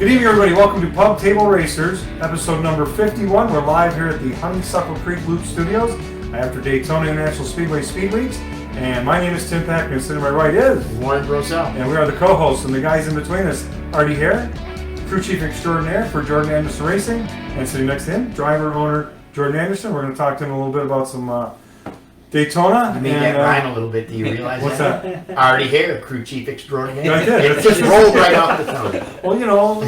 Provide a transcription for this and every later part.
Good evening, everybody. Welcome to Pub Table Racers, episode number 51. We're live here at the Honeysuckle Creek Loop Studios after Daytona International Speedway Speed Weeks. And my name is Tim Packer, and sitting to my right is Warren Brosell. And we are the co-hosts, and the guys in between us, Artie Haire, crew chief extraordinaire for Jordan Anderson Racing, and sitting next to him, driver owner Jordan Anderson. We're going to talk to him a little bit about some Daytona. You made that rhyme a little bit. Do you realize what's that? Artie Haire, crew chief extraordinaire. Yeah, I did. It just rolled right off the tongue. Well, you know,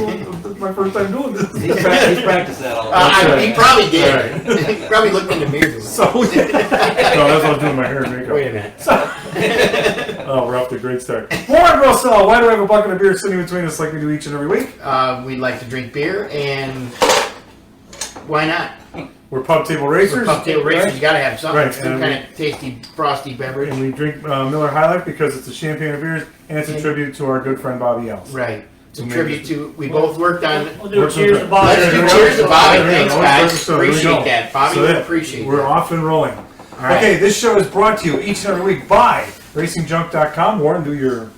it's my first time doing this. He's practiced that all the time. He probably did. Right. He probably looked in the mirror. So, no, that's what I was doing my hair and makeup. Wait a minute. Oh, we're off to a great start. Warren Brosell, why do we have a bucket of beer sitting between us like we do each and every week? We like to drink beer, and why not? We're Pub Table Racers. For Pub Table Racers, right? you got to have something. Right. Some kind of tasty, frosty beverage. And we drink Miller High Life because it's a champagne of beers, and it's a tribute to our good friend Bobby Els. Right. It's a tribute to, we both worked on. We'll do a cheers to Bobby. Let's do cheers to Bobby. Yeah, Thanks, yeah, guys. so there we Appreciate go. that. Bobby So would appreciate that. We're off and rolling. All right. Okay, this show is brought to you each and every week by RacingJunk.com. Warren, do your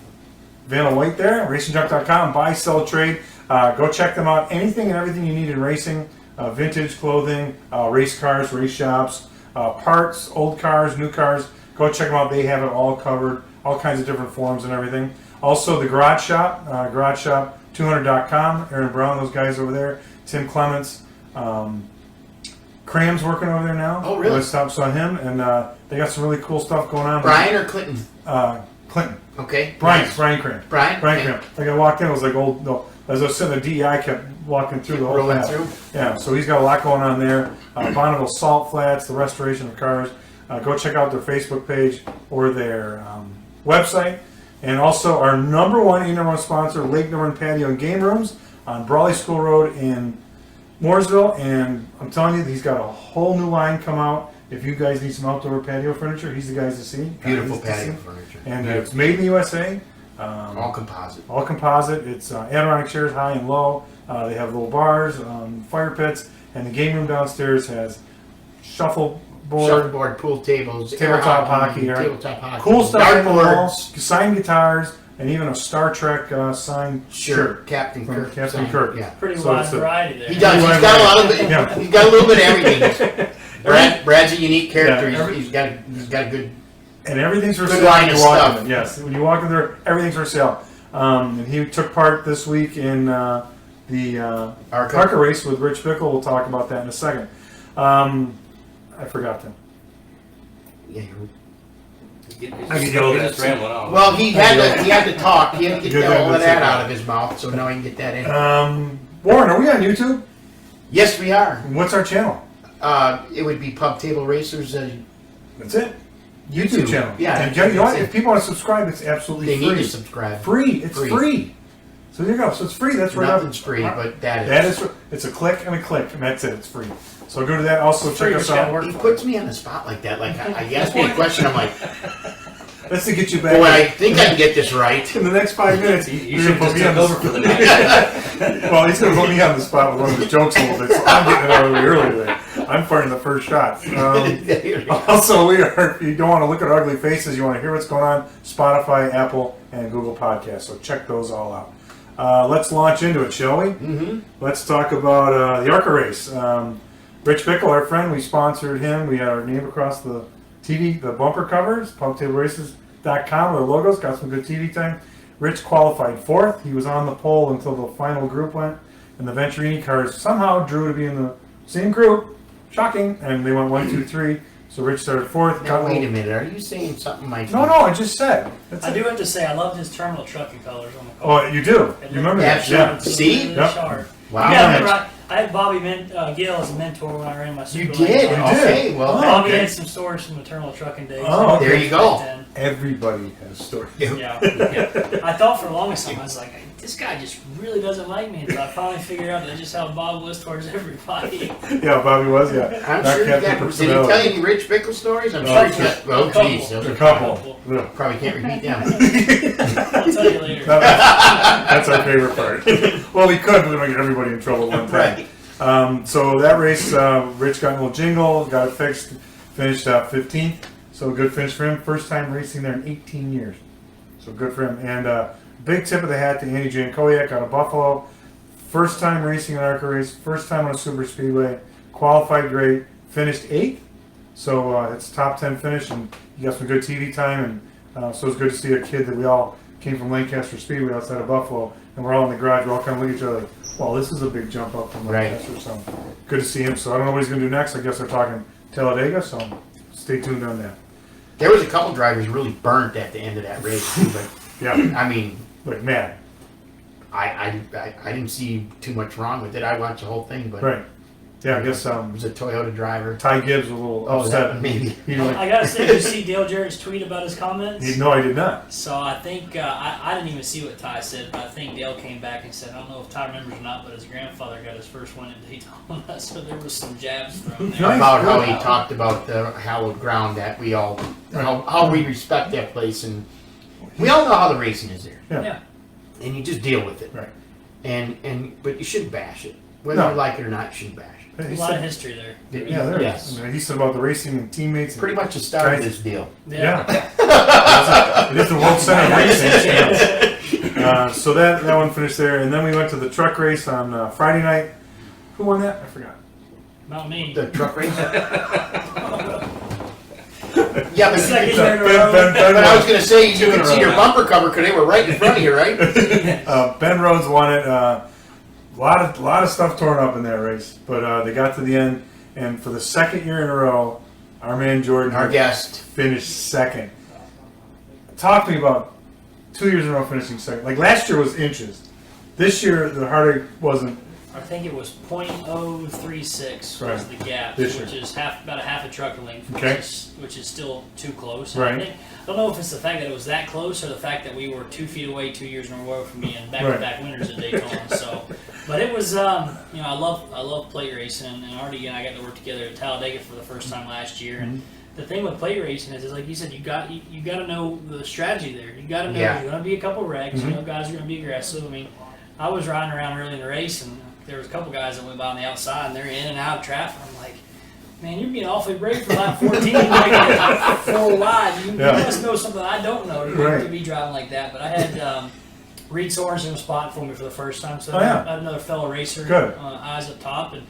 Vanna White there. RacingJunk.com. Buy, sell, trade. Go check them out. Anything and everything you need in racing. Vintage clothing, race cars, race shops, parts, old cars, new cars. Go check them out. They have it all covered. All kinds of different forms and everything. Also, the Garage Shop, GarageShop200.com. Aaron Brown, those guys over there. Tim Clements. Cram's working over there now. Oh, really? I saw him, and they got some really cool stuff going on. Brian or Clinton? Clinton. Okay. Brian. Nice. Brian Cram. Brian? Cram. Like I walked in, it was like old. No, as I was sitting at the DEI, I kept walking through the whole Rolling path. through? Yeah, so he's got a lot going on there. Bonneville Salt Flats, the restoration of cars. Go check out their Facebook page or their website. And also our number one sponsor, Lake Norman Patio and Game Rooms on Brawley School Road in Mooresville. And I'm telling you, he's got a whole new line come out. If you guys need some outdoor patio furniture, he's the guys to see. Beautiful patio furniture. And it's made in the USA. All composite. All composite. It's Adirondack chairs, high and low. They have little bars, fire pits, and the game room downstairs has shuffleboard, Pool tables, tabletop hockey, tabletop hockey, cool stuff in the walls, dartboards, signed guitars, and even a Star Trek signed shirt. Captain from Kirk. Captain Kirk. Yeah. Pretty So wide it's a- variety there. He does. He's got a lot of. Yeah. He's got a little bit of everything. Brad's a unique character. Yeah, He's got a good. And everything for Good sale. line when of you walk stuff. in. Yes, when you walk in there, everything's for sale. And he took part this week in the ARCA race with Rich Bickle. We'll talk about that in a second. I forgot them. Yeah. I can go that rambling on. Well, he had to talk. He had to Good, get all good, of that good. out of his mouth. So now he can get that in. Warren, are we on YouTube? Yes, we are. What's our channel? It would be Pub Table Racers. That's it. YouTube channel. Yeah. And you know what? If people want to subscribe, it's absolutely They free. need to subscribe. Free. It's Free. free. So there you go. So it's free. That's right. Nothing's free, but that is. It's a click and a click, and that's it. It's free. So go to that. Also check us out. He puts me on the spot like that. Like I asked me a question. I'm like, That's to get you back. boy, I think I can get this right. In the next 5 minutes, you should just take over for the night. Well, he's going to put me on the spot with one of his jokes a little bit, so I'm getting it out of the way early today. I'm firing the first shot. Also, we are. If you don't want to look at ugly faces, you want to hear what's going on. Spotify, Apple, and Google Podcasts. So check those all out. Let's launch into it, shall we? Mm-hmm. Let's talk about the ARCA race. Rich Bickle, our friend, we sponsored him. We had our name across the TV, the bumper covers, PubTableRaces.com, with the logos. Got some good TV time. Rich qualified fourth. He was on the pole until the final group went. And the Venturini cars somehow drew to be in the same group. Shocking. And they went 1, 2, 3. So Rich started fourth. Now, wait a minute. Are you saying something like? No, I just said. I do have to say, I loved his terminal trucking colors on the car. Oh, you do? You remember that? Absolutely. Yeah. See? Really Yep. sharp. Wow. Yeah, remember, I had Bobby Gill as a mentor when I ran my You Super did. Late You car. did. Okay. Well, Bobby okay. had some stories from the terminal trucking days. Oh, okay. there you go. Everybody has stories. Yeah. I thought for the longest time, I was like, this guy just really doesn't like me until I finally figured out that's just how Bob was towards everybody. Yeah, Bobby was, yeah. I'm Not sure you Captain got. Did he Personality. tell you any Rich Bickle stories? I'm Oh, sure he's got. Oh, geez. A couple. Yeah. Probably can't repeat them. I'll tell you later. That's our favorite part. Well, we could, but we might get everybody in trouble at one time. Right. So that race, Rich got a little jingle, got it fixed, finished 15th. So good finish for him. First time racing there in 18 years. So good for him. And big tip of the hat to Andy Jankowiak out of Buffalo. First time racing an ARCA race, first time on a super speedway, qualified great, finished 8th. So it's a top 10 finish, and you got some good TV time, and so it's good to see a kid that we all came from Lancaster Speedway outside of Buffalo, and we're all in the garage, we're all kind of looking at each other like, well, this is a big jump up from Lancaster, so good to see him. So I don't know what he's going to do next. I guess they're talking Talladega, so stay tuned on that. There was a couple drivers really burnt at the end of that race, too, but Yeah, I mean, like mad. I didn't see too much wrong with it. I watched the whole thing, but Right. Yeah, I guess it was a Toyota driver. Ty Gibbs was a little upset. That maybe. You know, I gotta say, did you see Dale Jarrett's tweet about his comments? no, I did not. So I think I didn't even see what Ty said, but I think Dale came back and said, I don't know if Ty remembers or not, but his grandfather got his first one at Daytona, so there was some jabs thrown there. About how he talked about the hallowed ground that we all, how we respect that place, and we all know how the racing is there, Yeah. and you just deal with it. Right. But you shouldn't bash it, whether No. you like it or not. You shouldn't bash it. A lot of history there. Yeah, there Yes. is. I mean, he said about the racing and teammates. And Pretty much the start of guys- this deal. Yeah. It is the World Center of Racing. So that one finished there, and then we went to the truck race on Friday night. Who won that? I forgot. Not me. The truck race. Yeah, but, Second but year in a row. I was going to say you in a could see row your now. bumper cover because they were right in front of you, right? Ben Rhodes won it. A lot of stuff torn up in that race, but they got to the end, and for the second year in a row, our man Jordan, Our guest. finished second. Talk to me about 2 years in a row finishing second. Like last year was inches. This year the heartache wasn't. I think it was .036 Right. was the gap, This which year. is about a half a truck length, Okay. which is still too close. Right. I don't know if it's the fact that it was that close or the fact that we were 2 feet away 2 years in a row from being back-to-back winners at Daytona. So, but it was, I love plate racing, and Artie and I got to work together at Talladega for the first time last year. And the thing with plate racing is like you said, you got to know the strategy there. You got to know there's going to be a couple wrecks. You know, guys are going to be aggressive. I mean, I was riding around early in the race, and there was a couple guys that went by on the outside, and they're in and out of traffic. I'm like, man, you're being awfully brave for lap 14, like 4 wide. You must know something I don't know to be driving like that. But I had Reed Sorensen was spotting for me for the first time, so I had another fellow racer, eyes up top. And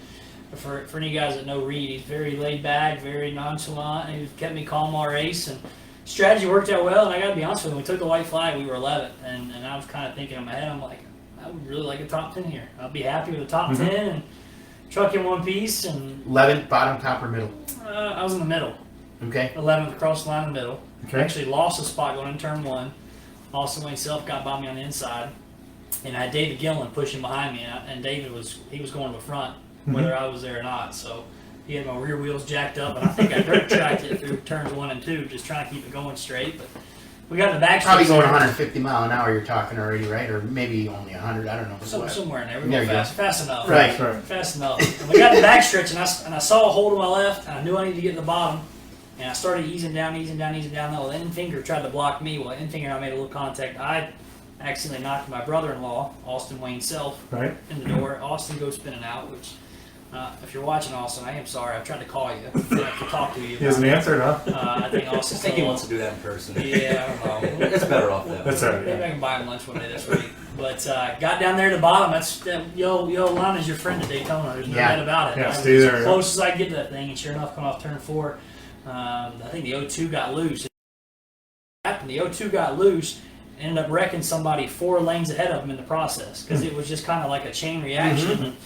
for any guys that know Reed, he's very laid back, very nonchalant, and he kept me calm all race. And strategy worked out well. And I got to be honest with you, when we took the white flag, we were 11th, and I was kind of thinking in my head, I'm like, I would really like a top 10 here. I'll be happy with a top 10 and truck in one piece. And 11th, bottom, top, or middle? I was in the middle. Okay. 11th across the line in the middle. Okay. Actually lost a spot going in turn 1. Austin Wayne Self got by me on the inside. And I had David Gillen pushing behind me. And David was going to the front, whether I was there or not. So he had my rear wheels jacked up. And I think I dirt tracked it through turns 1 and 2, just trying to keep it going straight. But we got in the back Probably stretch going there. 150 mile an hour. You're talking already, right? Or maybe only 100. I don't know. Somewhere in there. We There go you fast enough. Right. Fast enough. And we got the back stretch, and I saw a hole to my left, and I knew I needed to get in the bottom. And I started easing down. Well, the end finger tried to block me. Well, the end finger and I made a little contact. I accidentally knocked my brother-in-law, Austin Wayne Self, in the door. Austin goes spinning out, which, if you're watching, Austin, I am sorry. I've tried to call you. I have to talk to you. He hasn't answered, huh? I think Austin. I think he wants to do that in person. Yeah, I don't know. It's better off that. That's all right. Maybe I can buy him lunch one day this week. But got down there to the bottom. Yo Lana's your friend at Daytona. There's no doubt about it. Yeah, I was stay there, as close as I could get to that thing, and sure enough, coming off turn 4, I think the O2 got loose. The O2 got loose, ended up wrecking somebody 4 lanes ahead of him in the process because it was just kind of like a chain reaction.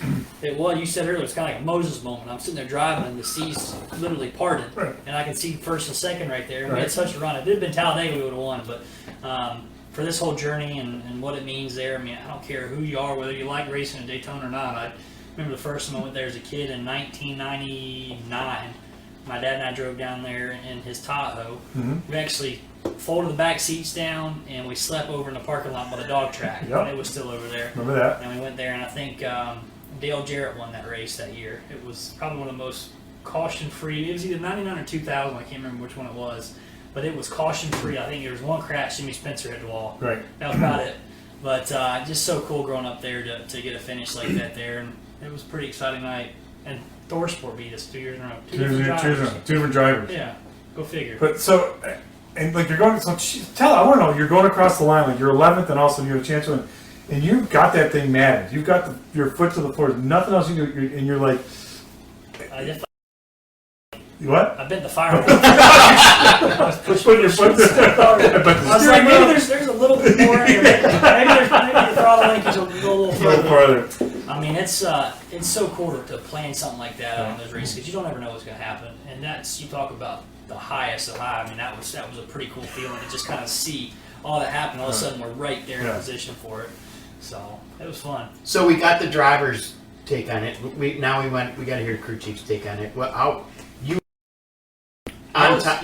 It was, you said earlier, it was kind of like a Moses moment. I'm sitting there driving, and the seas literally parted, and I can see first and second right there. And we had such a run. If it had been Talladega, we would have won, but. For this whole journey and what it means there, I mean, I don't care who you are, whether you like racing in Daytona or not. I remember the first time I went there as a kid in 1999. My dad and I drove down there in his Tahoe. We actually folded the back seats down, and we slept over in the parking lot by the dog track. Yep. It was still over there. Remember that? And we went there, and I think Dale Jarrett won that race that year. It was probably one of the most caution-free. It was either 99 or 2000. I can't remember which one it was. But it was caution-free. I think there was one crash. Jimmy Spencer hit the wall. Right. That was about it. But just so cool growing up there to get a finish like that there. And it was a pretty exciting night. And ThorSport beat us 2 years in a row. Two different drivers. Yeah. Go figure. But so, and like you're going, so tell, I want to know, you're going across the line, like you're 11th and also you have a chance to win. and you've got that thing matted. You've got your foot to the floor. There's nothing else you do, and you're like, what? I've been the fire. Put your foot there. I was like, maybe there's a little bit more in here. Maybe the throttle linkage will go a little farther. I mean, it's so cool to plan something like that on those races because you don't ever know what's going to happen. And that's, you talk about the highest of high. I mean, that was a pretty cool feeling to just kind of see all that happen. All of a sudden, we're right there in position for it. So it was fun. So we got the driver's take on it. We got to hear crew chief's take on it. Well, you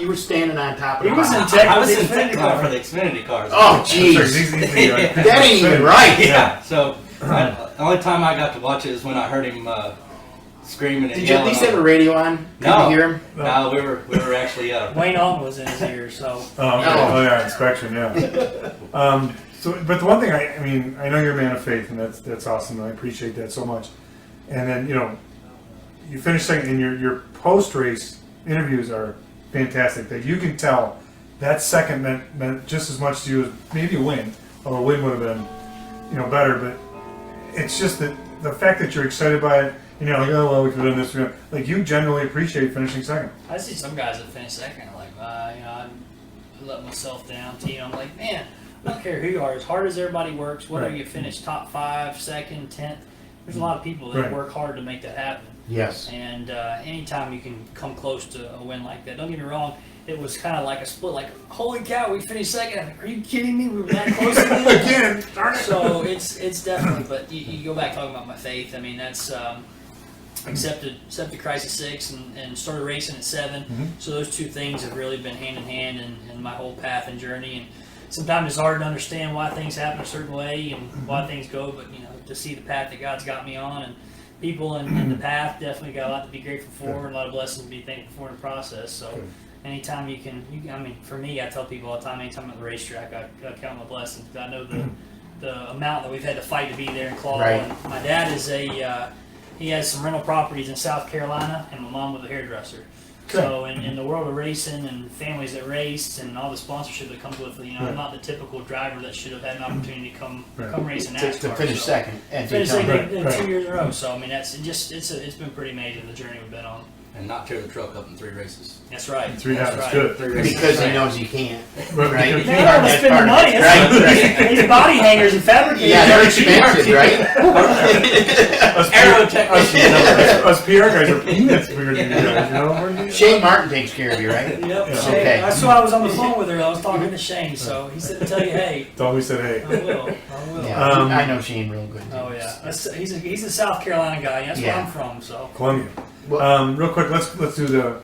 were standing on top of the I was in tech car for the Xfinity cars. Oh, jeez. That ain't even right. Yeah. So the only time I got to watch it is when I heard him screaming and Did you at yelling. least have a radio on? Could you hear him? No, we were actually Wayne Alton was in his ear, so. Oh yeah, inspection, yeah. But the one thing I mean, I know you're a man of faith, and that's awesome. And I appreciate that so much. And then you finish second, and your post race interviews are fantastic. That you can tell that second meant just as much to you as maybe a win, or a win would have been, better. But it's just that the fact that you're excited by it. Like, oh well, we could have done this. Like, you generally appreciate finishing second. I see some guys that finish second, like, I let myself down. I'm like, man, I don't care who you are. As hard as everybody works, whether you finish top 5, second, 10th, there's a lot of people that work hard to make that happen. Yes. And anytime you can come close to a win like that, don't get me wrong, it was kind of like a split. Like, holy cow, we finished second. I'm like, are you kidding me? We were that close again. Darn it. So it's definitely. But you go back talking about my faith. I mean, that's. Accepted Christ at 6 and started racing at 7. Mm-hmm. So those two things have really been hand in hand in my whole path and journey. And sometimes it's hard to understand why things happen a certain way and why things go. But to see the path that God's got me on, and people in the path definitely got a lot to be grateful for, and a lot of blessings to be thankful for in the process. So anytime you can, I mean, for me, I tell people all the time, anytime I'm at the racetrack, I count my blessings. I know the amount that we've had to fight to be there and claw. Right. And my dad is he has some rental properties in South Carolina, and my mom was a hairdresser. Okay. So in the world of racing and families that raced and all the sponsorship that comes with it, I'm not the typical driver that should have had an opportunity to come race in NASCAR. To finish second. And finish second 2 years in a row. So I mean, it's been pretty amazing, the journey we've been on. And not tear the truck up in 3 races. That's right. That's good. 3 races. Because he knows he can't. Right? You can't have to spend the money. Right. These body hangers and fabricators. Yeah, they're expensive, right? Us PR guys are peanuts compared to you guys, Shane Martin takes care of you, right? Yep. Yeah. Shane, Okay. that's why I was on the phone with her. I was talking to Shane, so he said to tell you, hey. Told me, said, hey. I will. Yeah, I know Shane real good. Oh yeah, he's a South Carolina guy. That's where I'm from. So Columbia. Real quick, let's do the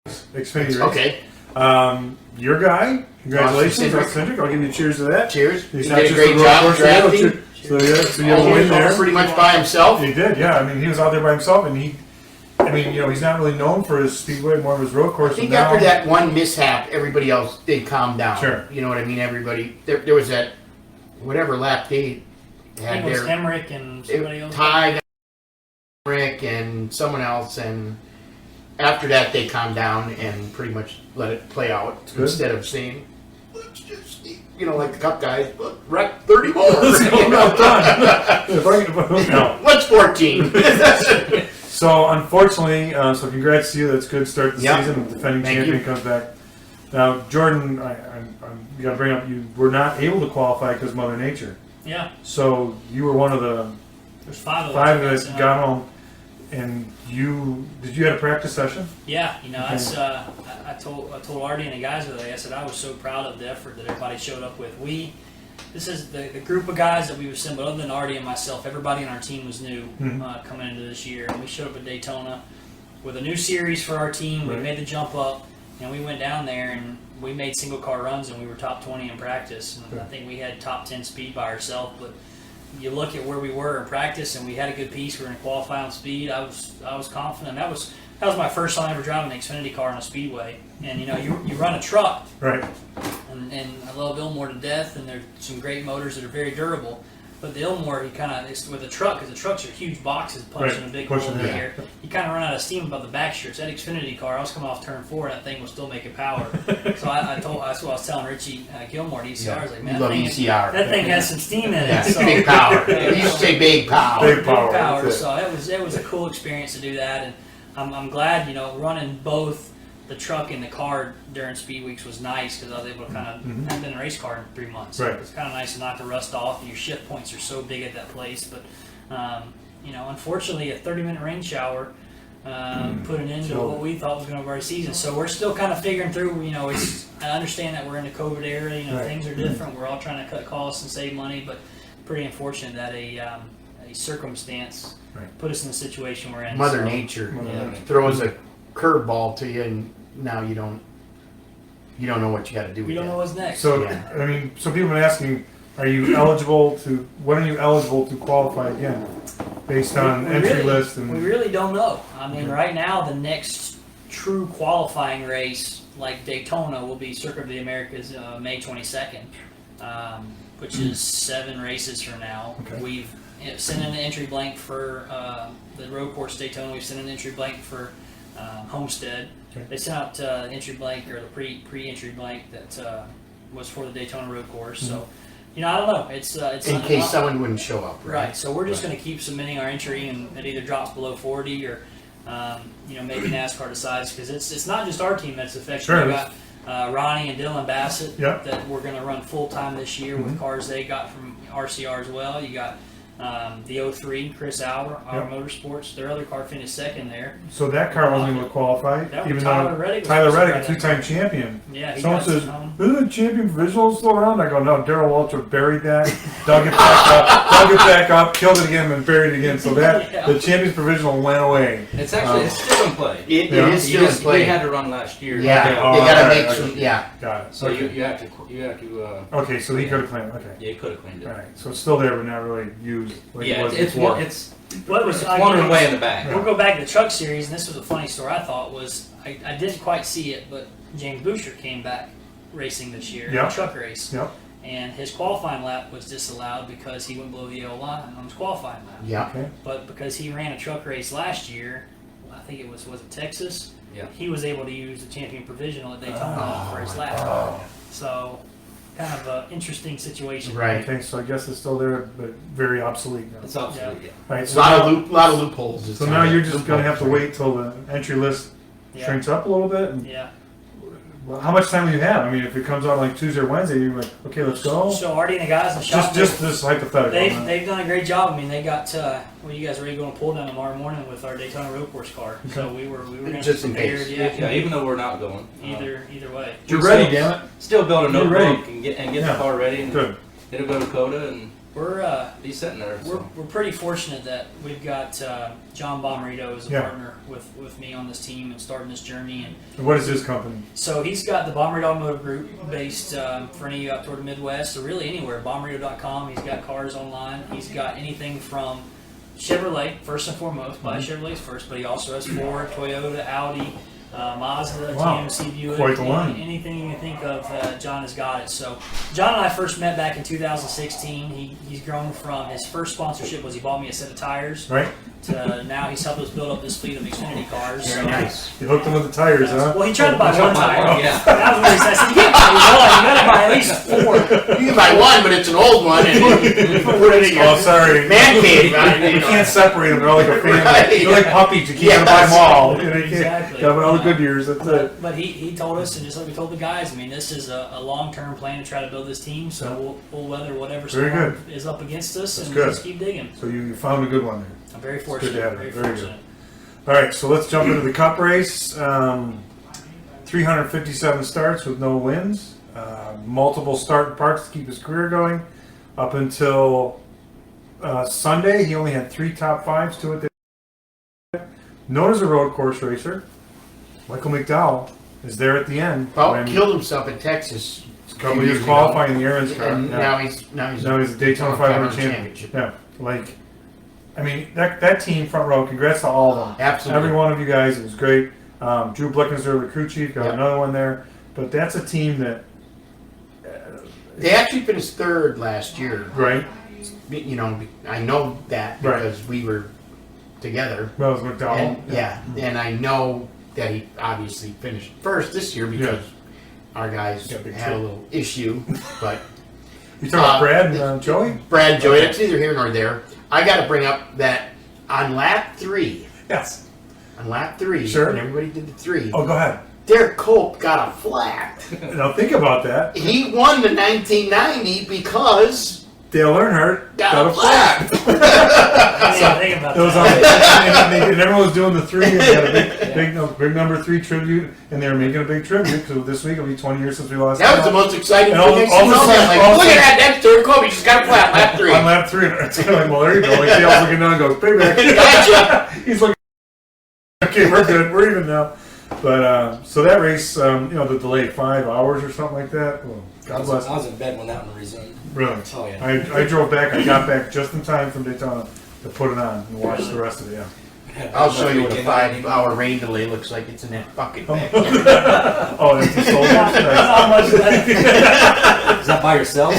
Xfinity race. Okay. Your guy, congratulations, Cindric. Cindric. I'll give you cheers to that. Cheers. He's He not did a just great road job course drafting. driver, so you have a win there. Pretty much by himself. He did, yeah. I mean, he was out there by himself, and he's not really known for his speedway, more of his road course. I think after that one mishap, everybody else did calm down. Sure. You know what I mean? Everybody, there was that, whatever lap they I had think it was there. Emmerich and somebody else. Ty, Rick, and someone else, and after that they calmed down and pretty much let it play out instead of saying, let's just, like the Cup guys, wreck 30 more. No. What's 14? So, unfortunately, so congrats to you. That's a good start to the season. The defending champion comes back. Now, Jordan, I got to bring up, you were not able to qualify because of Mother Nature. Yeah. So, you were one of the There's 5 that got home. And did you have a practice session? Yeah, that's I told Artie and the guys today. I said I was so proud of the effort that everybody showed up with. This is the group of guys that we've assembled. Other than Artie and myself, everybody on our team was new coming into this year, and we showed up at Daytona with a new series for our team. We made the jump up, and we went down there and we made single car runs, and we were top 20 in practice. And I think we had top 10 speed by ourselves, but. You look at where we were in practice, and we had a good piece. We were going to qualify on speed. I was confident. That was my first time ever driving an Xfinity car on a speedway. And you run a truck, right? And I love Ilmore to death. And there's some great motors that are very durable. But the Ilmore, he kind of, with the truck, because the trucks are huge boxes punching Right, a big pushing hole in it. here. You kind of run out of steam above the back shirts. That Xfinity car, I was coming off turn 4, and that thing was still making power. So that's what I was telling Richie Gilmore at ECR. I was like, man, Love ECR. that thing has some steam in it. Yeah, So, big power. You used to say big power. Big power. power. That's it. So it was a cool experience to do that, and I'm glad, running both the truck and the car during speed weeks was nice because I was able to kind of haven't been in a race car in 3 months. So Right. it's kind of nice not to rust off, and your shift points are so big at that place. But unfortunately, a 30-minute rain shower put an end to what we thought was going to be our season. So we're still kind of figuring through. I understand that we're in the COVID era. Right. Things are different. We're all trying to cut costs and save money, but pretty unfortunate that a circumstance put us in the situation we're in. Mother So, Nature Mother throws a curveball to you, and now you don't know what you got to do. we with don't that. know what's next. So, Yeah. I mean, so people have been asking, when are you eligible to qualify again? Based on entry list We and, really don't know. I mean, right now, the next true qualifying race, like Daytona, will be Circuit of the Americas May 22nd, which is 7 races from now. Okay. We've sent in an entry blank for the road course Daytona. We've sent in an entry blank for Homestead. Okay. They sent out entry blank, or the pre-entry blank that was for the Daytona road course. So, I don't know. It's In case someone wouldn't show up, right? Right, so we're just going to keep submitting our entry, and it either drops below 40 or, maybe NASCAR decides, because it's not just our team that's affected. Sure. We got Ronnie and Dylan Bassett Yep. that we're going to run full time this year with cars they got from RCR as well. You got the 03, Chris Auer, Our Yep. Motorsports. Their other car finished second there. so that car wasn't able to qualify, That was even Tyler though Reddick was Tyler supposed to Reddick, a ride that two-time champion. Yeah, he Someone got says, some- isn't the champion provisional still around? I go, no, Darrell Walter buried that, dug it back up, killed it again, and buried it again. So that, Yeah. the champion's provisional went away. It's actually it's still in play. It Yeah. is You still in just, play. we had to run last year. Yeah, Oh, they got to alright, make okay. some. Yeah, Got it. So Okay. you have to Okay, so he could have claimed, okay. yeah, you could have cleaned it. All right, so it's still there, but not really used like Yeah, it was it's before. one it's What was wandering away in the back. We'll go back to the truck series, and this was a funny story. I thought was I didn't quite see it, but James Boucher came back racing this year in Yeah. a truck race, Yep. and his qualifying lap was disallowed because he went below the yellow line on his qualifying lap. yeah. Okay. But because he ran a truck race last year, I think it was it Texas? Yeah. He was able to use the champion provisional at Daytona for his lap. So, kind of an interesting situation. Right. Okay, so I guess it's still there, but very obsolete now. It's obsolete. Yeah. All right, A so lot of loopholes. It's so now kind of you're just going to have to loopholes, wait till the entry list Yeah. shrinks up a little bit. And, Yeah. well, how much time do you have? I mean, if it comes out like Tuesday or Wednesday, you're like, okay, let's go. So Artie and the guys in the shop, Just this hypothetical. they've done a great job. I mean, they got you guys ready to go and pull down tomorrow morning with our Daytona road course car. So we were going to Just in prepared. case. Yeah. Even though we're not going. Either way. You're we ready, still- damn it. Still build a You're ready. notebook and get Yeah. the car ready and Good. it'll go to Coda and We're be sitting there. So. we're pretty fortunate that we've got John Bomarito as a Yeah. partner with me on this team and starting this journey. And And what is his company? so he's got the Bomarito Automotive Group based for any up toward the Midwest, so really anywhere. Bomarito.com. He's got cars online. He's got anything from Chevrolet, first and foremost. Buy Chevrolets first, but he also has Ford, Toyota, Audi, Mazda, Wow. GMC, Buick. Quite the line. Anything you can think of, John has got it. So John and I first met back in 2016. He's grown from his first sponsorship was he bought me a set of tires. Right? To now he's helped us build up this fleet of Xfinity cars. Very So- nice. You hooked him with the tires, huh? Well, he tried to buy one tire. Yeah. That was what he said. I said, you can't buy one. You gotta buy at least 4. You can buy one, but it's an old one, and you put it in Oh, your sorry. man cave. You can't separate them. They're all like a family. Right. They're like puppies. You can't Yes. buy them all. You know, you can't. Exactly. Got all the good years. That's it. But he told us, and just like we told the guys, I mean, this is a long-term plan to try to build this team, so we'll weather whatever Very storm is up against us, That's and good. just keep digging. So you found a good one there. I'm very good fortunate. to have it. Very Very good. fortunate. All right, so let's jump into the Cup race. 357 starts with no wins. Multiple start parts to keep his career going. Up until Sunday, he only had 3 top 5s to it. Known as a road course racer, Michael McDowell is there at the end. Well, when killed himself in Texas. when he was qualifying in the Aaron's car. And Yeah. now he's Now he's a Daytona 500 championship. Yeah, like, I mean, that team front row. Congrats to all of them. Absolutely. Every one of you guys. It was great. Drew Blickensder, the crew chief, got Yep. another one there. But that's a team that, They actually finished third last year. right? You know, I know that because we were together. Well, it was McDowell. And, and I know that he obviously finished first this year because our guys had a little issue. But you talking about Brad and Joey? Brad and Joey. That's neither here nor there. I got to bring up that on lap 3. Yes. On lap 3, sure. when everybody did the 3. Oh, go ahead. Derek Cope got a flat. Now think about that. He won the 1990 because Dale Earnhardt got a flat. I didn't think about It was that. and everyone was doing the 3. And they had a big number 3 tribute, and they were making a big tribute because this week it'll be 20 years since we lost. that was the most exciting And thing all I've of seen. a All sudden- like, all of a look at sudden- that, that's Derek Cope. He just got a flat lap 3. On lap 3, it's kind of like, well, there you go. Like Dale's looking down and goes, payback. Gotcha. He's looking. Okay, we're good. We're even now. But so that race, the delay 5 hours or something like that. Well, God bless. I was in bed when that one resumed. Really? Oh yeah. I drove back. I got back just in time from Daytona to put it on and watch the rest of it. Yeah. I'll show you what a 5-hour rain delay looks like. It's in that bucket bag. Oh, that's the soldiers. Not much left. Is that by yourself?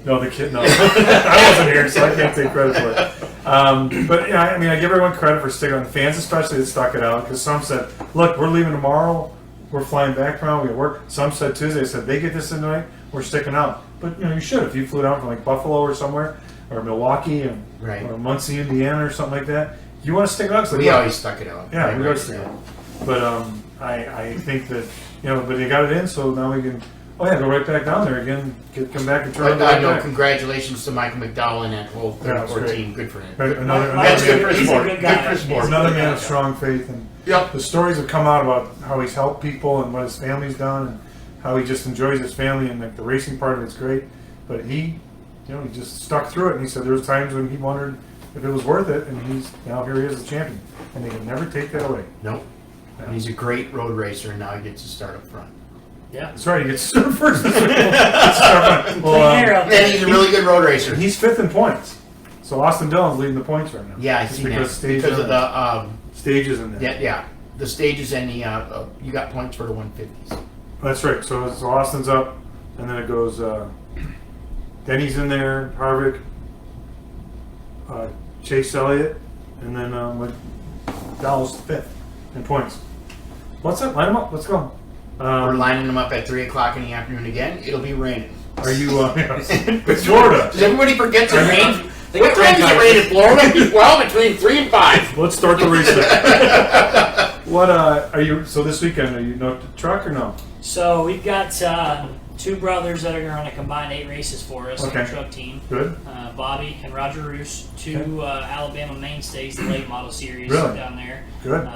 No, the kid. No, I wasn't here, so I can't take credit for it. But yeah, I mean, I give everyone credit for sticking on. The fans, especially, that stuck it out because some said, "Look, we're leaving tomorrow. We're flying back tomorrow. We got work." Some said Tuesday. They said they get this tonight. We're sticking out. But you should if you flew down from like Buffalo or somewhere, or Milwaukee, or Muncie, Indiana, or something like that. You want to stick it out? We always stuck it out. Yeah, we always stick it out. But I think that but they got it in, so now we can. Oh yeah, go right back down there again. Come back and try. But I know. Congratulations to Michael McDowell and that whole 34 team. Good for him. That's good for He's a sport. good guy. Good for sport. Another man of strong faith, and Yep. the stories have come out about how he's helped people and what his family's done, and how he just enjoys his family, and like the racing part of it's great. But he just stuck through it, and he said there was times when he wondered if it was worth it, and now here he is, the champion, and they can never take that away. Nope. And he's a great road racer, and now he gets to start up front. Yeah. That's right. He gets to start first. Well, And he's a really good road racer. he's 5th in points, so Austin Dillon's leading the points right now. Yeah, I Just see because that. Because of the stages in there. yeah, the stages and the you got points for the 150s. That's right. So Austin's up, and then it goes. Denny's in there, Harvick, Chase Elliott, and then Dowell's 5th in points. What's up? Line them up. Let's go. We're lining them up at 3 o'clock in the afternoon again. It'll be raining. Are you? It's Florida. Does everybody forget to rain? They What got time does it rain in Florida? Well, between 3 and 5. Let's start the race. What are you? So this weekend, are you no truck or no? So we've got 2 brothers that are going to combine 8 races for us on the truck team. Good. Bobby and Roger Roos, 2 Alabama mainstays, the late model series Really? down there. Good.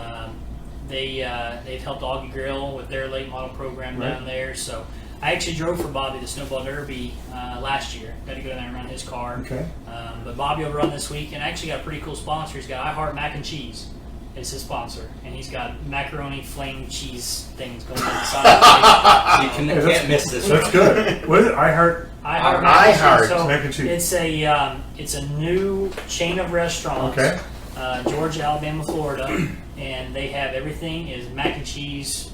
They've helped Augie Grill with their late model program Right. down there. So I actually drove for Bobby the Snowball Derby last year. Got to go down there and run his car. Okay. But Bobby will run this week, and actually got a pretty cool sponsor. He's got I Heart Mac and Cheese. It's his sponsor, and he's got macaroni flame cheese things going on the side. You can't miss this. That's good. What is it? I Heart I Heart I Mac and Cheese. Heart So Mac and Cheese. it's a new chain of restaurants. Okay. Georgia, Alabama, Florida, and they have everything is mac and cheese.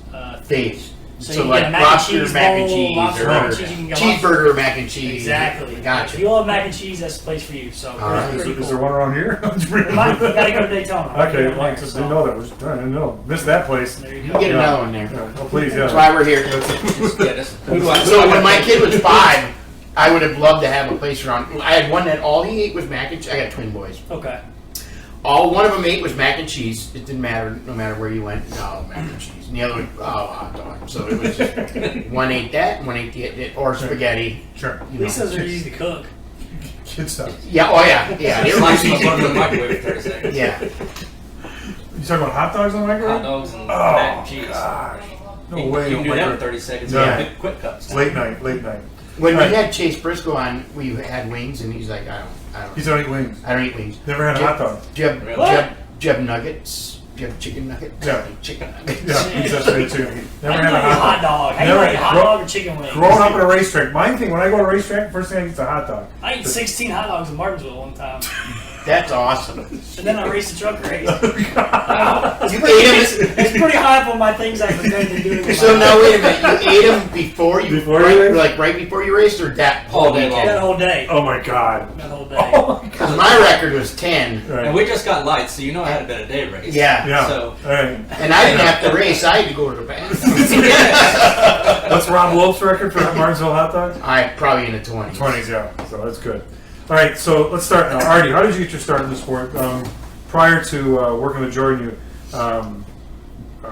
Days. So So you like get a mac and lobster cheese mac and bowl, cheese lobster or mac and cheese, you can get cheeseburger mac and cheese. Exactly. Gotcha. If you love mac and cheese, that's the place for you. So right. pretty Is cool. there one around here? You gotta go to Daytona. Okay, Right well, I there, just so didn't know that. I didn't know. Missed that place. There You you can go. get another one there. Yeah. Oh, please, yeah. That's why we're here. So when my kid was 5, I would have loved to have a place around. I had one that all he ate was mac and cheese. I got twin boys. Okay. All one of them ate was mac and cheese. It didn't matter, no matter where you went. No, mac and cheese. And the other one, hot dog. So it was just, one ate that, and one ate the or spaghetti. Sure. You At least know. those are easy to cook. Kid stuff. Yeah. Oh yeah. Yeah. They were Slice easy them up to in the microwave for 30 seconds. Yeah. You talking about hot dogs on the microwave? Hot dogs and Oh, mac and cheese. gosh. No You way. can Oh do my that in God. 30 seconds. No. Yeah. Quick cups. Late night. When Right. we had Chase Briscoe on, we had wings, and he's like, He's don't eat wings. I don't eat wings. Never had a hot dog. Do you have, Really? do you have nuggets? Do you have chicken nuggets? Yeah. Chicken nuggets. Yeah, he's just ready to. Never How had you a like a hot hot dog. dog? How you Never like a had- hot dog or chicken wings? Growing up at a racetrack, my thing when I go to a racetrack, first thing I eat is a hot dog. I ate 16 hot dogs in Martinsville one time. That's awesome. And then I raced the truck race. You ate him. It's pretty high up on my things I've been going to do. So now wait a minute. You ate him before you raced? like right before you raced, or that whole day long? That whole day. Oh my God. That whole day. Oh my Because God. my record was 10. Right. And we just got lights, so you know I had been a day race. Yeah. Yeah. So All right. And I didn't have to race. I had to go to the bathroom. What's Rob Wolf's record for Martinsville hot dogs? I probably in the 20s. 20s, yeah. So that's good. All right, so let's start now. Artie, how did you get your start in the sport? Prior to working with Jordan, you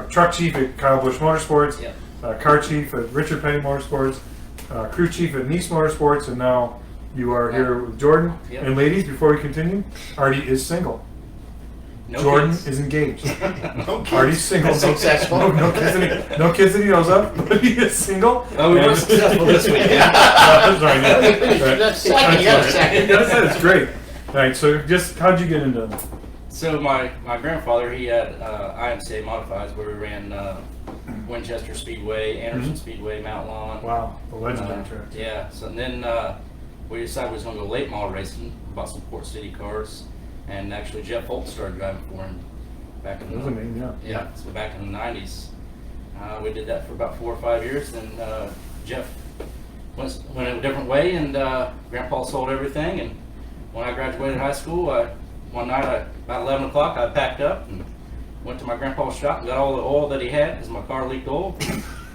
truck chief at Kyle Busch Motorsports, Yep. Car chief at Richard Petty Motorsports, crew chief at Nice Motorsports, and now you are here with Jordan. Yep. And ladies, before we continue, Artie is single. no Jordan kids. is engaged. No kids. Artie's single. Successful. No kids that he knows of, but he is single. Oh, we were And- successful this weekend. That's right, yeah. That's second. You got a second. That's great. All right, so just how'd you get into it? So my grandfather, he had IMCA modifieds where we ran Winchester Speedway, Anderson Speedway, Mount Lawn. Wow, the legendary track. Yeah. So then we decided we was going to go late model racing, bought some Port City cars, and actually Jeff Holt started driving for him back in That was amazing, yeah. Yeah, so back in the 90s. We did that for about 4 or 5 years. Then Jeff went a different way, and Grandpa sold everything. And when I graduated high school, one night about 11 o'clock, I packed up and went to my grandpa's shop and got all the oil that he had because my car leaked oil,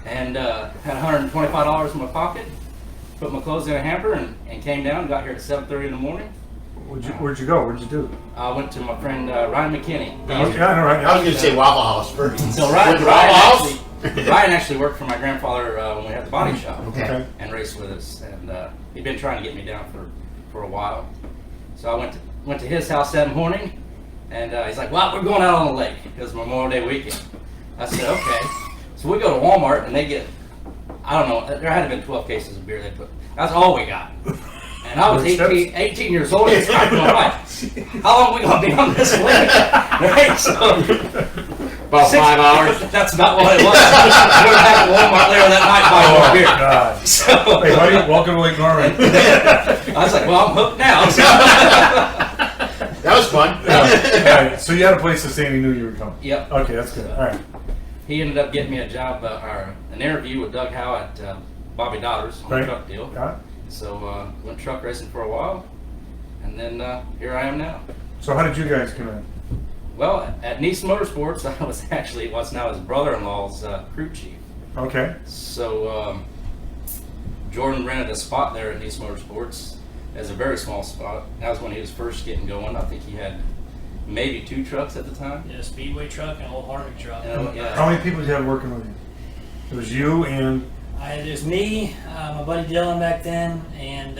and had $125 in my pocket. Put my clothes in a hamper and came down and got here at 7:30 in the morning. Where'd you go? What'd you do? I went to my friend Ryan McKinney. Yeah, I know, right? I was going to say Waffle House first. So Ryan, With Waffle House? Ryan actually worked for my grandfather when we had the body shop Okay. and raced with us, and he'd been trying to get me down for a while. So I went to his house that morning, and he's like, "Well, we're going out on the lake because Memorial Day weekend." I said, "Okay." So we go to Walmart, and they get, I don't know, there had to have been 12 cases of beer they put. That's all we got. And I was 18 years old at the time. I'm like, how long are we going to be on this lake? Right? So, About 5 hours. that's about what it was. I went back to Walmart later that night buying Oh more my beer. God. So, Hey, buddy, welcome to Lake Norman. I was like, well, I'm hooked now. So, That was fun. All right, so you had a place to stay and he knew you were coming. yep. Okay, that's good. All right. He ended up getting me a job, or an interview with Doug Howe at Bobby Daughter's on Right. the truck deal. Got it? So went truck racing for a while, and then here I am now. So how did you guys come in? Well, at Nice Motorsports, I was actually what's now his brother-in-law's crew chief. Okay. So Jordan rented a spot there at Nice Motorsports as a very small spot. That was when he was first getting going. I think he had maybe 2 trucks at the time. Yeah, Speedway truck and a whole Harvick truck. Yeah. How many people did you have working with you? It was you and There's me, my buddy Dylan back then, and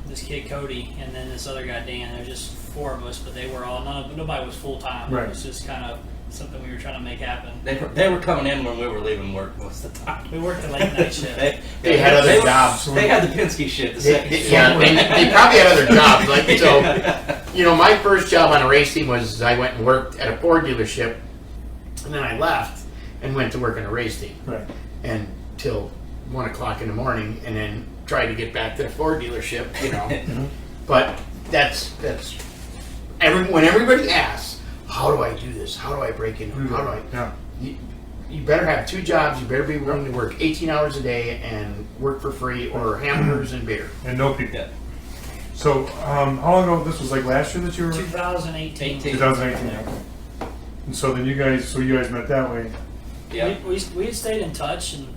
this kid Cody, and then this other guy Dan. There's just 4 of us, but they were all nobody was full time. Right. It was just kind of something we were trying to make happen. They were coming in when we were leaving work most of the time. We worked the late night shift. They had other jobs. They had the Penske shift. The second shift. Yeah, they probably had other jobs. Like so, you know, my first job on a race team was I went and worked at a Ford dealership, and then I left and went to work in a race team, right. and till 1 o'clock in the morning, and then tried to get back to the Ford dealership. You know, but that's when everybody asks, how do I do this? How do I break in? How do I? Yeah. You better have 2 jobs. You better be willing to work 18 hours a day and work for free, or hamburgers and beer. And no people. Yeah. So how long ago? This was like last year that you were. 2018. 2018. Okay. And so then you guys met that way. Yeah. We had stayed in touch, and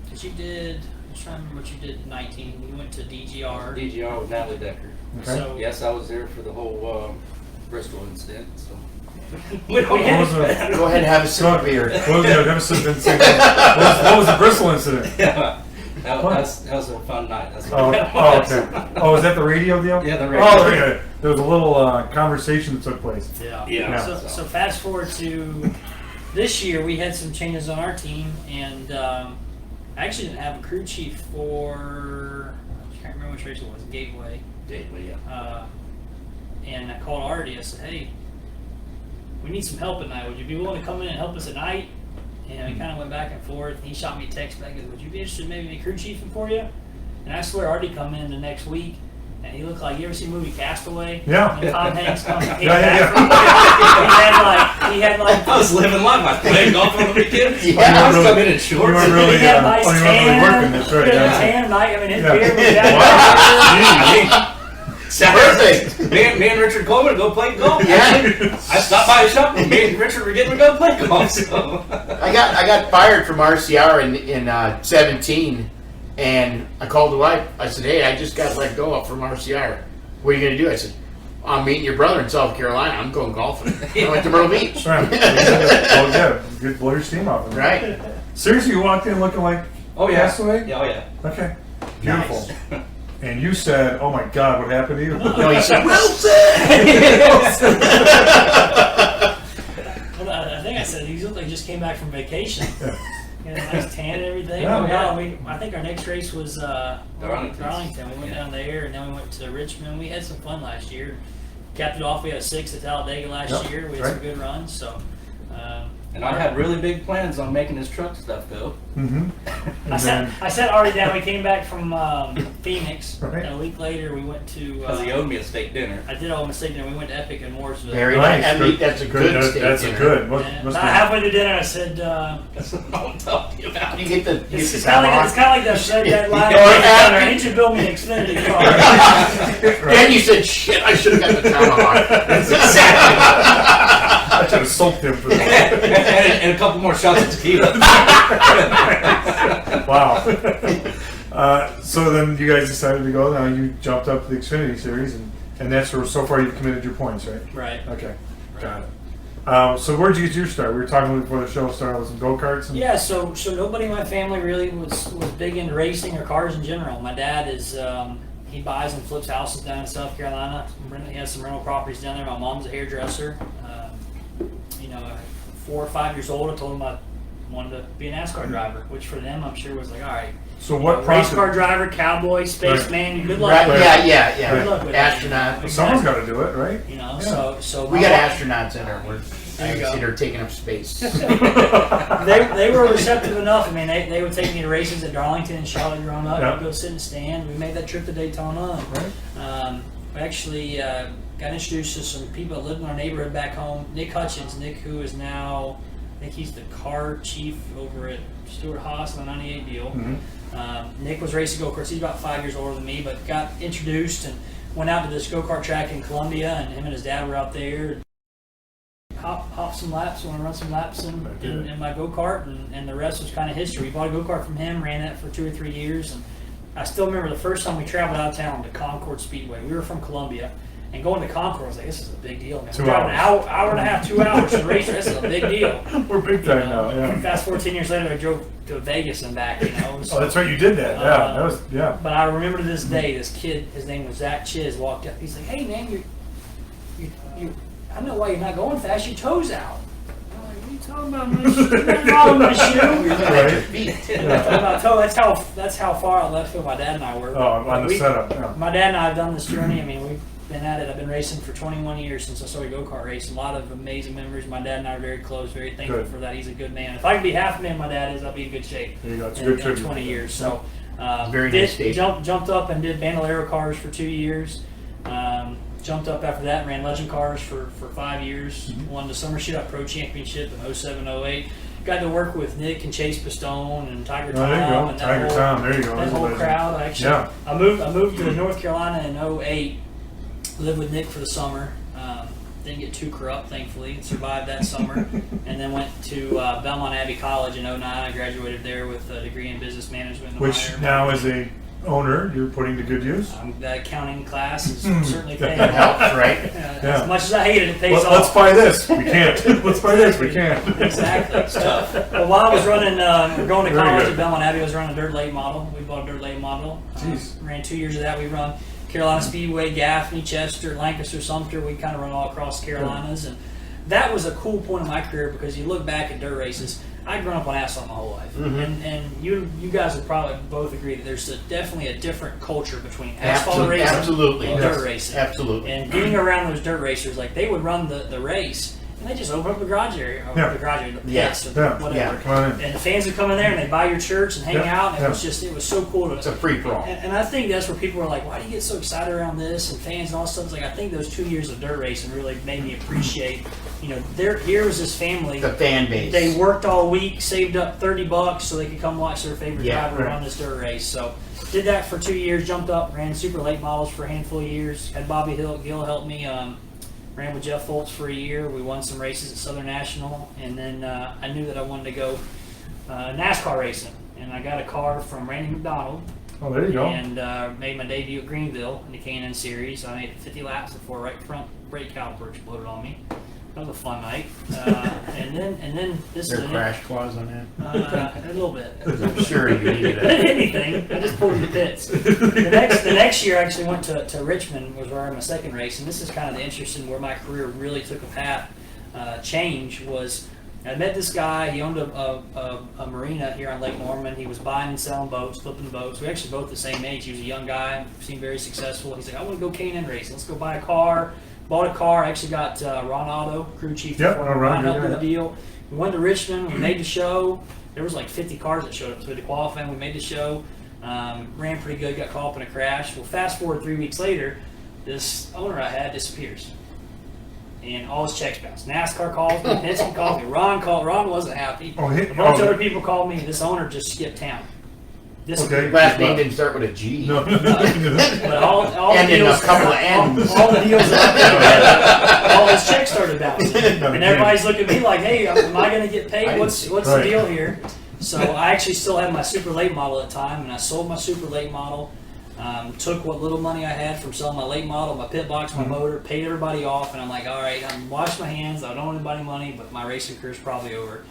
because you did, I'm trying to remember what you did in 19. You went to DGR. DGR with Natalie Decker. Okay. So Yes, I was there for the whole Bristol incident. So What was the Go ahead and have a sip of beer. what was the Bristol incident? yeah, that was a fun night. That's Oh, okay. Oh, was that the radio deal? Yeah, the radio. Oh, okay. There was a little conversation that took place. Yeah. Yeah. So fast forward to this year, we had some changes on our team, and I actually didn't have a crew chief for, I can't remember which race it was, Gateway. Gateway, yeah. And I called Artie. I said, hey, we need some help at night. Would you be willing to come in and help us at night? And we kind of went back and forth. And he shot me a text back. He goes, would you be interested in maybe crew chiefing for you? And I swear Artie come in the next week and he looked like, you ever see the movie Castaway? Yeah. When Tom Hanks comes Yeah, yeah. he had like I was living life. I played golf on the weekend. Yeah. I was coming in You shorts. weren't really, he had nice you weren't really tan, working. That's right. good Yeah. tan, Mike. I mean, his Yeah. beard was that. Perfect. Me and Richard Coleman go play golf. Yeah. I stopped by the shop and me and Richard were getting to go play golf. So. I got fired from RCR in 17, and I called the wife. I said, "Hey, I just got let go from RCR. What are you gonna do?" I said, "I'm meeting your brother in South Carolina. I'm going golfing." I went to Myrtle Beach. Right. Well, yeah, good blow your steam off. Right. Seriously, you walked in looking like Oh yeah. Castaway? Yeah, oh yeah. Okay. Beautiful. Nice. And you said, "Oh my God, what happened to you?" No, he said, "Wilson." Well, I think I said he looked like he just came back from vacation. Yeah. He had a nice tan and everything. Yeah, Oh, yeah. I think our next race was Darlington. We went down there, and then we went to Richmond. We had some fun last year. Capped it off. We had a 6 at Talladega last Yep, year. We had right. some good runs. So, And I had really big plans on making this truck stuff go. Mm-hmm. I sat Artie down. We came back from Phoenix. Right. And a week later, we went to. Because he owed me a steak dinner. I did owe a mistake there. We went to Epic in Mooresville. Very Nice. nice. I mean, that's a good steak That's a dinner. good. And Must about be- halfway through dinner, I said, Don't tell me about You it. get the it's time kind of off. like that shirt that line. Yeah. I need you to build me an Xfinity car. Then you said, "Shit, I should have got the time off." I should have soaked him for that. and a couple more shots of tequila. Wow. So then you guys decided to go. Now you jumped up to the Xfinity Series, and that's where so far you've committed your points, right? Right. Okay, got it. So where'd you get your start? We were talking before the show started with some go-karts. And Yeah, so nobody in my family really was big into racing or cars in general. My dad is he buys and flips houses down in South Carolina. He has some rental properties down there. My mom's a hairdresser. 4 or 5 years old, I told him I wanted to be a NASCAR driver, which for them I'm sure was like, all right. So what Race prompted? car driver, cowboy, spaceman. Good luck. Right? with Yeah, it. yeah, yeah. Good luck with it. Astronaut. Someone's got to do it, right? You know, Yeah. so We my got mom- astronauts in our work. There I you can see go. they're taking up space. they were receptive enough. I mean, they would take me to races at Darlington and Charlotte growing up. Yeah. We'd go sit and stand. We made that trip to Daytona. Right. We actually got introduced to some people that lived in our neighborhood back home. Nick Hutchins, who is now, I think he's the car chief over at Stuart Haas on the 98 deal. Mhm. Nick was racing go-karts. He's about 5 years older than me, but got introduced and went out to this go-kart track in Columbia, and him and his dad were out there. Hop some laps, want to run some laps in my go-kart, and the rest was kind of history. We bought a go-kart from him, ran that for 2 or 3 years, and I still remember the first time we traveled out of town to Concord Speedway. We were from Columbia, and going to Concord, I was like, this is a big deal, man. 2 We're driving an hours. hour and a half, 2 hours to race. This is a big deal. We're big time now. Yeah. Fast 14 years later, I drove to Vegas and back, Oh, that's right. You did that. Yeah. That was. Yeah. But I remember to this day, this kid, his name was Zach Chiz, walked up. He's like, "Hey man, you, I know why you're not going fast. Your toes out." I'm like, "What are you talking about? Nothing wrong with my shoe." Right. Talking about toe. That's how far out left field my dad and I were. Oh, on the We- setup. Yeah. My dad and I have done this journey. I mean, we've been at it. I've been racing for 21 years since I started go-kart racing. A lot of amazing memories. My dad and I are very close. Very thankful Good. for that. He's a good man. If I could be half the man my dad is, I'll be in good shape. There you go. It's a In good tribute. 20 years. So Very nice station. jumped up and did Bandolero cars for 2 years. Jumped up after that, ran Legend cars for 5 years. Mm-hmm. Won the Summer Shootout Pro Championship in 07, 08. Got to work with Nick and Chase Pistone and Tiger Oh, Tom. there you go. And that Tiger whole, Tom. There you go. That There's a whole legend. crowd. Actually, Yeah. I moved to North Carolina in 08. Lived with Nick for the summer. Didn't get too corrupt, thankfully. Survived that summer. And then went to Belmont Abbey College in 09. I graduated there with a degree in business management. and Which minor in now, marketing. as a owner, you're putting to good use. That accounting class is Hmm. certainly paying That off. helps, right? Yeah. As much as I hate it, it pays Let's off. buy this. We can't. Let's buy this. We can't. Exactly. So, but while I was running, going to Very college good. at Belmont Abbey, I was running a dirt late model. We bought a dirt late model. Jeez. Ran 2 years of that. We run Carolina Speedway, Gaffney, Chester, Lancaster, Sumter. We kind of run all across the Carolinas, and that was a cool point in my career because you look back at dirt races. I'd grown up on asphalt my whole life, and you guys would probably both agree that there's definitely a different culture between asphalt racing Absolutely. and Yes. dirt racing. Absolutely. And being around those dirt racers, like they would run the race, and they just open up the garage area, or Yeah. the garage area, the Yeah. pits, or Yeah. whatever. Come on in. And the fans would come in there and they buy your shirts and hang Yeah. out. And Yeah. it was so cool to. It's a free for all. And I think that's where people are like, why do you get so excited around this and fans and all stuff? It's like, I think those 2 years of dirt racing really made me appreciate, here was this family. The fan base. They worked all week, saved up $30 so they could come watch their favorite Yeah, driver right. run this dirt race. So did that for 2 years, jumped up, ran super late models for a handful of years. Had Bobby Gill help me. Ran with Jeff Foltz for a year. We won some races at Southern National, and then I knew that I wanted to go NASCAR racing. And I got a car from Randy McDonald, Oh, there you go. and made my debut at Greenville in the K&N Series. I made 50 laps before right front brake caliper exploded on me. That was a fun night. And then this There is crash clause on that? a little bit. I'm sure you needed I didn't it. hit anything. I just pulled in the pits. The next year, I actually went to Richmond, was where I had my second race, and this is kind of the interesting where my career really took a path change. Was I met this guy. He owned a marina here on Lake Norman. He was buying and selling boats, flipping boats. We actually both the same age. He was a young guy, seemed very successful. He's like, I want to go K&N racing. Let's go buy a car. Bought a car. I actually got Ron Otto, crew chief. Yep, before Ron, helped yeah. with the deal. We went to Richmond. We made the show. There was like 50 cars that showed up to the qualifying. We made the show. Ran pretty good. Got caught up in a crash. Well, fast forward 3 weeks later, this owner I had disappears. And all his checks bounced. NASCAR calls me. Penske calls me. Ron wasn't happy. Oh, A bunch of other people called me. This owner just skipped town. Okay. Last name didn't start with a G. No. But all And the in a deals, couple of N's. all the deals all his checks started bouncing. And everybody's looking at me like, hey, am I going to get paid? What's the Right. deal here? So I actually still had my super late model at the time, and I sold my super late model. Took what little money I had from selling my late model, my pit box, my motor, paid everybody off, and I'm like, all right, I'm washing my hands. I don't owe anybody money, but my racing career is probably over.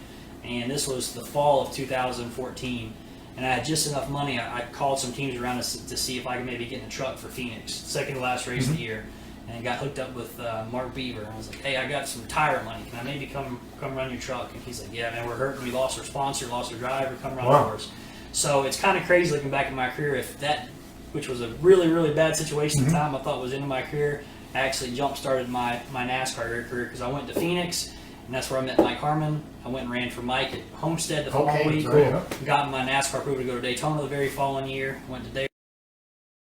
And this was the fall of 2014, and I had just enough money. I called some teams around to see if I could maybe get in a truck for Phoenix, second to last race of the year, and got hooked up with Mark Beaver. I was like, hey, I got some tire money. Can I maybe come run your truck? And he's like, yeah, man, we're hurting. We lost our sponsor, lost our driver. Come run for us. So it's kind of crazy looking back at my career. If that, which was a really, really bad situation at the time, I thought was into my career, I actually jump-started my NASCAR career because I went to Phoenix, and that's where I met Mike Harmon. I went and ran for Mike at Homestead the following week. cool. Got my NASCAR approval to go to Daytona the very following year. Went to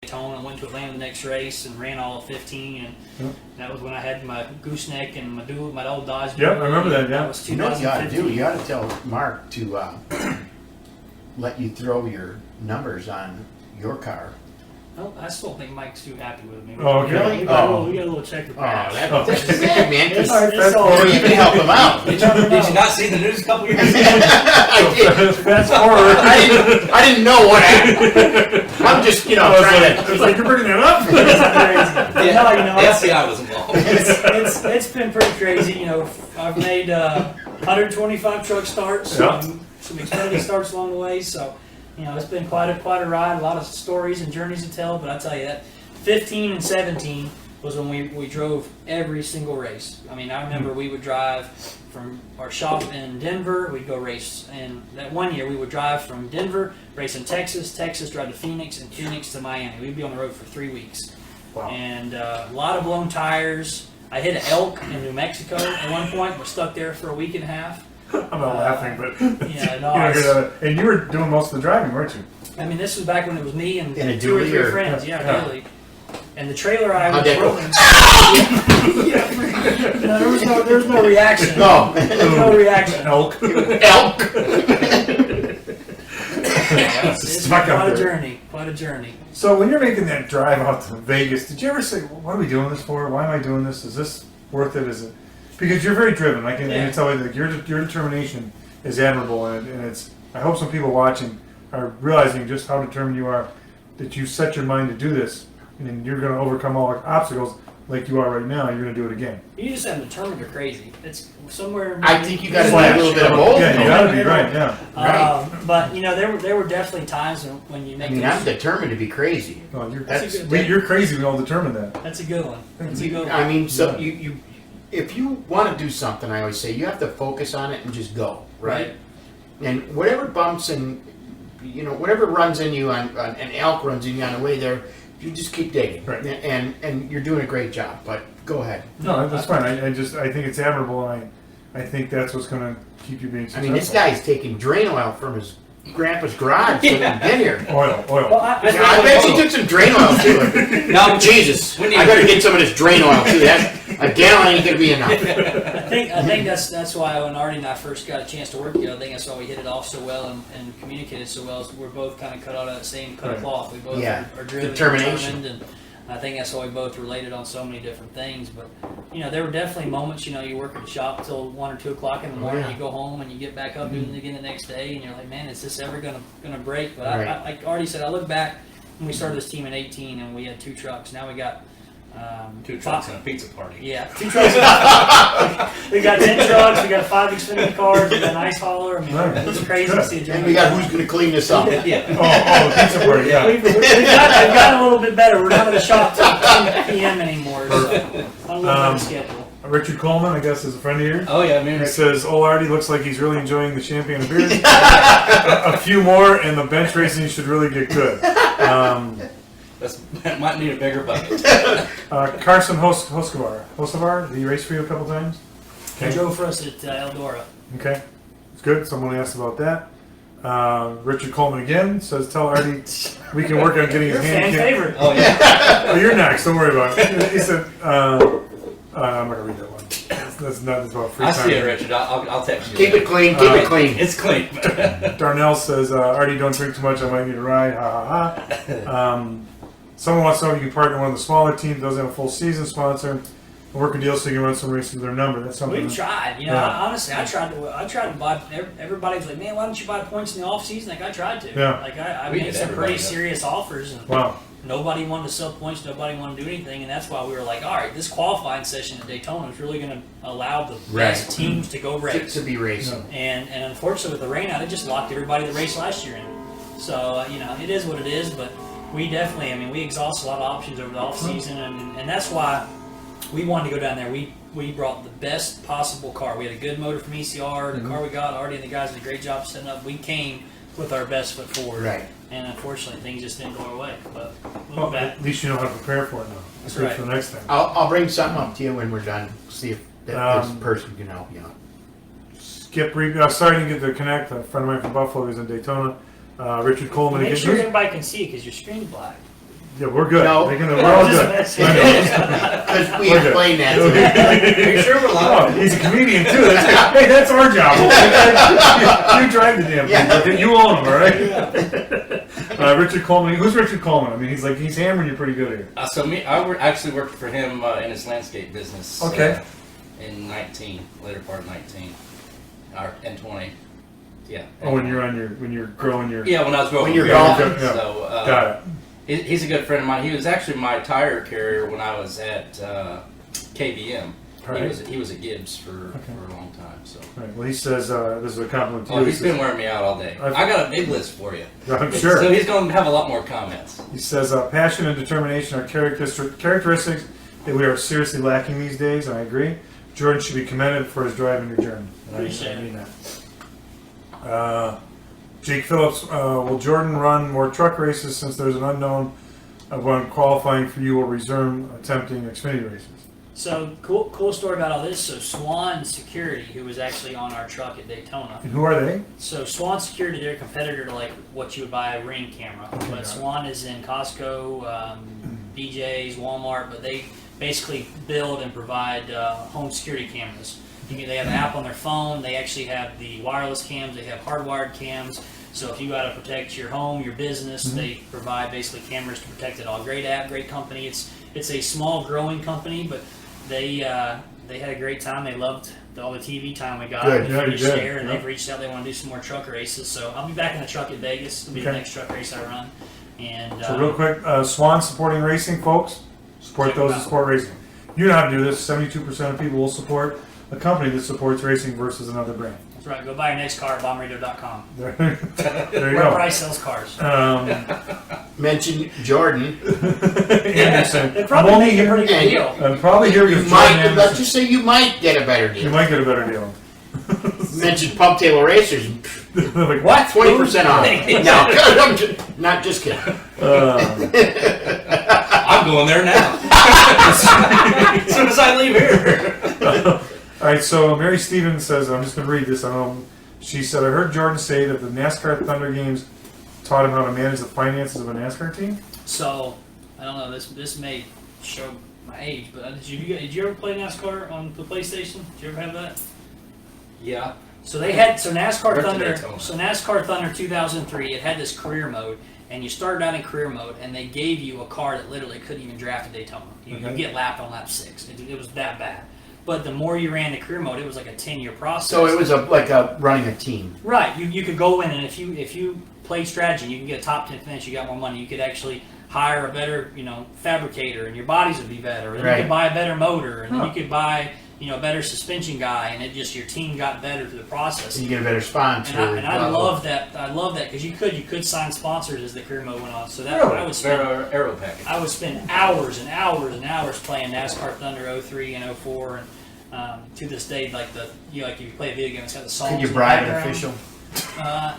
Daytona, went to Atlanta the next race, and ran all of 15. And that was when I had my gooseneck and my old Dodge. Yep, I remember that, yeah. That was You know what you ought to 2015. do? You ought to tell Mark to let you throw your numbers on your car. No, I still think Mike's too happy with me. Oh, okay. Really? We got, Oh. we got a little checker Oh, cash. that's good, man. It's 'cause- it's all Or you can help him out. Did you not see the news a couple years ago? I did. Fast forward. I didn't know what happened. I'm just, trying to. It's like you're bringing that up. It's crazy. No, The SCI was involved. it's been pretty crazy. I've made 125 truck starts, Yeah. some Xfinity starts along the way. So, it's been quite a ride. A lot of stories and journeys to tell. But I tell you that 15 and 17 was when we drove every single race. I mean, I remember we would drive from our shop in Denver. We'd go race, and that one year we would drive from Denver, race in Texas, drive to Phoenix, and Phoenix to Miami. We'd be on the road for 3 weeks. Wow. And a lot of blown tires. I hit an elk in New Mexico at one point. We're stuck there for a week and a half. I'm not laughing, but Yeah, no, and you were doing most of the driving, weren't you? I mean, this was back when it was me and In a two or dually three or- friends. Yeah, Yeah. really. And the trailer I was How'd that go? rolling. No, there was no reaction. No. There was no reaction. Elk. Elk. It's Stuck been up quite a there. journey. Quite a journey. So when you're making that drive out to Vegas, did you ever say, "What are we doing this for? Why am I doing this? Is this worth it? Is it?" Because you're very driven. I can tell you that your determination is admirable, and it's. I hope some people watching are realizing just how determined you are. That you set your mind to do this, and you're going to overcome all the obstacles like you are right now. You're going to do it again. You just have determined or crazy. It's somewhere. I think you got to do a little bit of both. Yeah, you got to be right. Yeah. But there were definitely times when you make. I mean, I'm determined to be crazy. Well, That's a good- you're crazy. We all determined that. That's a good one. That's a good one. I mean, so you if you want to do something, I always say you have to focus on it and just go, right? And whatever bumps and whatever runs in you on an elk runs in you on the way there, you just keep digging, Right. and you're doing a great job. But go ahead. No, that's fine. I think it's admirable, and I think that's what's going to keep you being I successful. mean, this guy's taking drain oil from his grandpa's garage so he can get here. Oil. Well, I bet she took some drain oil too. No, Jesus, we need- I better get some of this drain oil too. A gallon ain't gonna be enough. I think that's why when Artie and I first got a chance to work together, I think that's why we hit it off so well and communicated so well. Is we're both kind of cut out of that same cut of Right. cloth. We both Yeah. are driven, Determination. determined, and I think that's why we both related on so many different things. But there were definitely moments. You work at the shop till 1 or 2 o'clock in the morning. yeah. You go home and you get back up doing it again the next day, and you're like, man, is this ever gonna break? But Right. I like Artie said, I look back when we started this team in 18, and we had 2 trucks. Now we got 2 trucks and a pizza party. yeah, 2 trucks. We got 10 trucks. We got 5 Xfinity cars. We got an ice hauler. I mean, it's crazy to see the And we got who's gonna clean this up. Yeah. Oh, pizza party, yeah. We've gotten a little bit better. We're not at the shop till 10 p.m. anymore. So on a little better schedule. Richard Coleman, I guess, is a friend of yours. Oh yeah, I mean, He says, "Old Artie looks like he's really enjoying the Champion of Beers. a few more, and the bench racing should really get good." that might need a bigger bucket. Carson Hoskovar, did he race for you a couple times? He drove for us at Eldora. Okay, it's good. Someone asked about that. Richard Coleman again says, "Tell Artie we can work on getting Your his fan hand." favorite. Oh yeah. Oh, you're next. Don't worry about it. He said, "I'm not gonna read that one. That's not about free I time." see it, Richard. I'll text you. Keep it clean. Keep it clean. It's clean. Darnell says, "Artie, don't drink too much. I might need a ride." Ha ha ha. Someone wants to know if you can partner with one of the smaller teams. Doesn't have a full season sponsor. And work a deal so you can run some races with their number. That's something. We tried. Yeah. Honestly, I tried to buy. Everybody was like, "Man, why don't you buy points in the off season?" Like I tried to. Yeah. Like I We made did some everybody, pretty yeah. serious offers, and Wow. nobody wanted to sell points. Nobody wanted to do anything, and that's why we were like, "All right, this qualifying session at Daytona is really going to allow the best teams to go race." To be racing. And unfortunately, with the rain out, it just locked everybody that raced last year in. So it is what it is. But we definitely, we exhausted a lot of options over the off season, and that's why we wanted to go down there. We brought the best possible car. We had a good motor from ECR. The car we got, Artie and the guys did a great job setting up. We came with our best foot forward. Right. And unfortunately, things just didn't go our way. But we'll Well, be back. at least you know how to prepare for it now. That's good right. for the next time. I'll bring something up to you when we're done. See if this Um, person can help you out. Skip, sorry I didn't get to connect. A friend of mine from Buffalo is in Daytona. Richard Coleman Make again. sure everybody can see it because your screen's black. Yeah, we're good. No. We're all good. Just- I know. Because we We're good. explained that to them. Are you sure we're Oh, live? he's a comedian too. Hey, that's our job. You drive the damn thing. You own him, all right? Richard Coleman. Who's Richard Coleman? He's hammering you pretty good here. Actually worked for him in his landscape business. Okay. In 19, later part of 19, or in 20. Yeah. Oh, when you're growing your. Yeah, when I was growing. When you're golfing. golfing. Yeah. So Got it. he's a good friend of mine. He was actually my tire carrier when I was at KBM. Right. He was at Gibbs for a long time. So. Right. Well, he says this is a compliment to you. Oh, He he's been says- wearing me out all day. I've- I got a big list for you. I'm sure. So he's going to have a lot more comments. He says, passion and determination are characteristics that we are seriously lacking these days, and I agree. Jordan should be commended for his drive in your journey. And Appreciate I mean that. Jake Phillips, will Jordan run more truck races since there's an unknown of when qualifying for you will resume attempting Xfinity races? So cool story about all this. So Swan Security, who was actually on our truck at Daytona. And who are they? So Swan Security, they're a competitor to like what you would buy a Ring camera. Okay, got But it. Swan is in Costco, BJ's, Walmart, but they basically build and provide home security cameras. They have an app on their phone. They actually have the wireless cams. They have hardwired cams. So if you got to protect your home, your business, they provide basically cameras to protect it all. Great app, great company. It's a small growing company, but they had a great time. They loved all the TV time we got. Good. We Yeah, you finished did. there, and Yeah. they've reached out. They want to do some more truck races. So I'll be back in the truck at Vegas. It'll be the Okay. next truck race I run. And So real quick, Swan supporting racing, folks. Support Check those them that out. support racing. You know how to do this. 72% of people will support a company that supports racing versus another brand. that's right. Go buy your next car at bombradio.com. There you Where go. Price sells cars. Mention Jordan. Anderson. They probably I'm only make a here. pretty good deal. I'm probably here You because Jordan might, let's Anderson. just say you might get a better You deal. might get a better deal. Mention Pump Tail Racers. Like, What? 20% off. No, I'm not just kidding. I'm going there now. As soon as I leave here. All right, so Mary Stevens says, I'm just going to read this. She said, I heard Jordan say that the NASCAR Thunder games taught him how to manage the finances of a NASCAR team. So I don't know. This may show my age, but did you ever play NASCAR on the PlayStation? Did you ever have that? Yeah. So they had NASCAR Went to Thunder. Daytona. So NASCAR Thunder 2003. It had this career mode, and you started out in career mode, and they gave you a car that literally couldn't even draft a Daytona. You get lapped on lap 6. It was that bad. But the more you ran the career mode, it was like a 10-year process. So it was like running a team. Right. You could go in, and if you played strategy, you can get a top 10 finish. You got more money. You could actually hire a better fabricator, and your bodies would be better. And Right. you could buy a better motor, and then you could buy a better suspension guy, and your team got better through the process. And you get a better sponsor. And I love that. I love that because you could sign sponsors as the career mode went on. So that Really? I would spend Aero package. I would spend hours and hours and hours playing NASCAR Thunder 03 and 04, and to this day, like if you play a video game, it's got the songs. Could you in the bribe an background. official?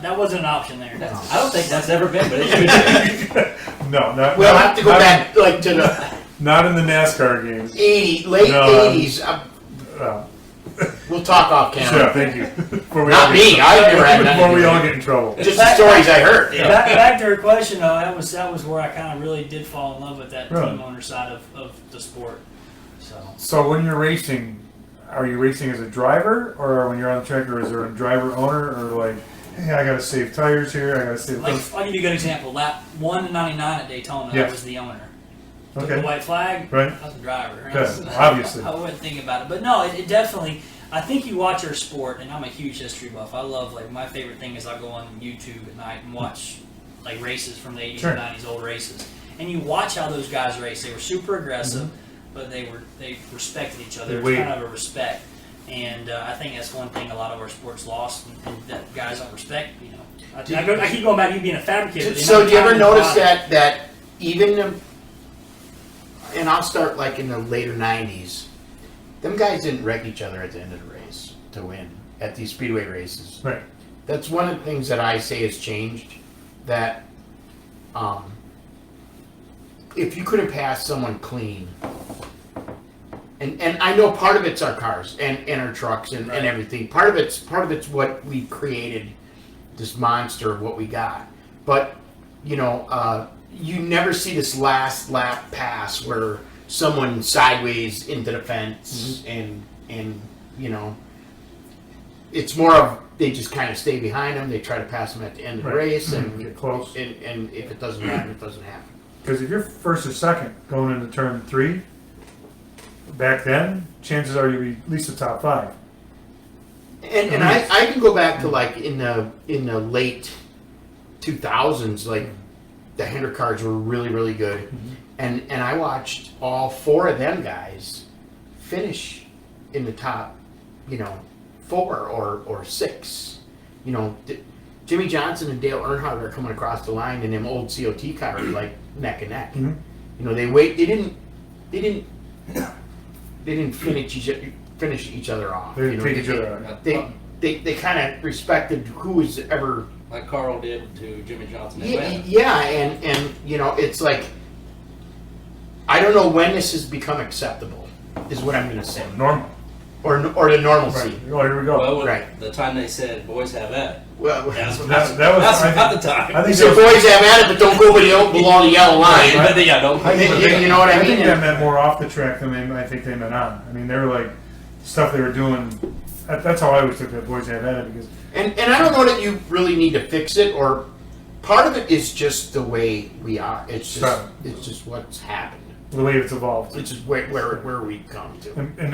That wasn't an option there. I don't think that's ever been, but it should be. No, not. We'll not- have to go not- back like to the Not in the NASCAR games. late No, 80s. Oh, We'll talk off sure, camera. thank you. Before we Not all me. get- I've never had nothing Before to we do all with get in trouble. Just the stories I heard. Yeah. Back to her question, though, that was where I kind of really did fall in love with that Really? team owner side of the sport. So So when you're racing, are you racing as a driver, or when you're on the track, or is there a driver owner, or like, hey, I got to save tires here, I got to save. I'll give you a good example. Lap 199 at Daytona, Yeah. I was the owner. Took Okay. the white flag, Right. I was the driver. Good, obviously. I wouldn't think about it. But no, it definitely, I think you watch our sport, and I'm a huge history buff. I love, my favorite thing is I go on YouTube at night and watch, races from the 80s Sure. and 90s, old races. And you watch how those guys race. They were super aggressive, but they respected each other. They It was waited. kind of a respect. And I think that's one thing a lot of our sports lost, and that guys don't respect, I keep going back to you being a fabricator. but the So amount do you of ever time notice brought- that even, and I'll start like in the later 90s, them guys didn't wreck each other at the end of the race to win at these speedway races. Right. That's one of the things that I say has changed, that if you couldn't pass someone clean, and I know part of it's our cars and our trucks and everything. Part of it's what we created, this monster of what we got. But you never see this last lap pass where someone sideways into the fence and it's more of they just kind of stay behind them. They try to pass them at the end of the Right. race and Get close. And if it doesn't happen, it doesn't happen. Because if you're first or second going into turn 3, back then, chances are you'll be at least the top 5. And I can go back to like in the late 2000s, like the Hendrick cars were really, really good. And I watched all 4 of them guys finish in the top, 4 or 6. Jimmy Johnson and Dale Earnhardt are coming across the line in them old COT cars like neck and neck. They didn't finish each other off. They take each other out. They kind of respected who was ever. Like Carl did to Jimmy Johnson in Yeah, Atlanta. yeah, and it's like I don't know when this has become acceptable, is what I'm going to say, Normal. or the normalcy. Right. Oh, here we go. Well, Right. the time they said boys have at it. Well, That's you that was that's I about think- the time. I think said that was- boys have at it, but don't go below the yellow line. But yeah, don't. You know what I I think mean? that meant more off the track than I think they meant on. I mean, they were like stuff they were doing. That's how I always took that boys had at it because And I don't know that you really need to fix it, or part of it is just the way we are. It's just what's happened. the way it's evolved. It's just where we've come to. And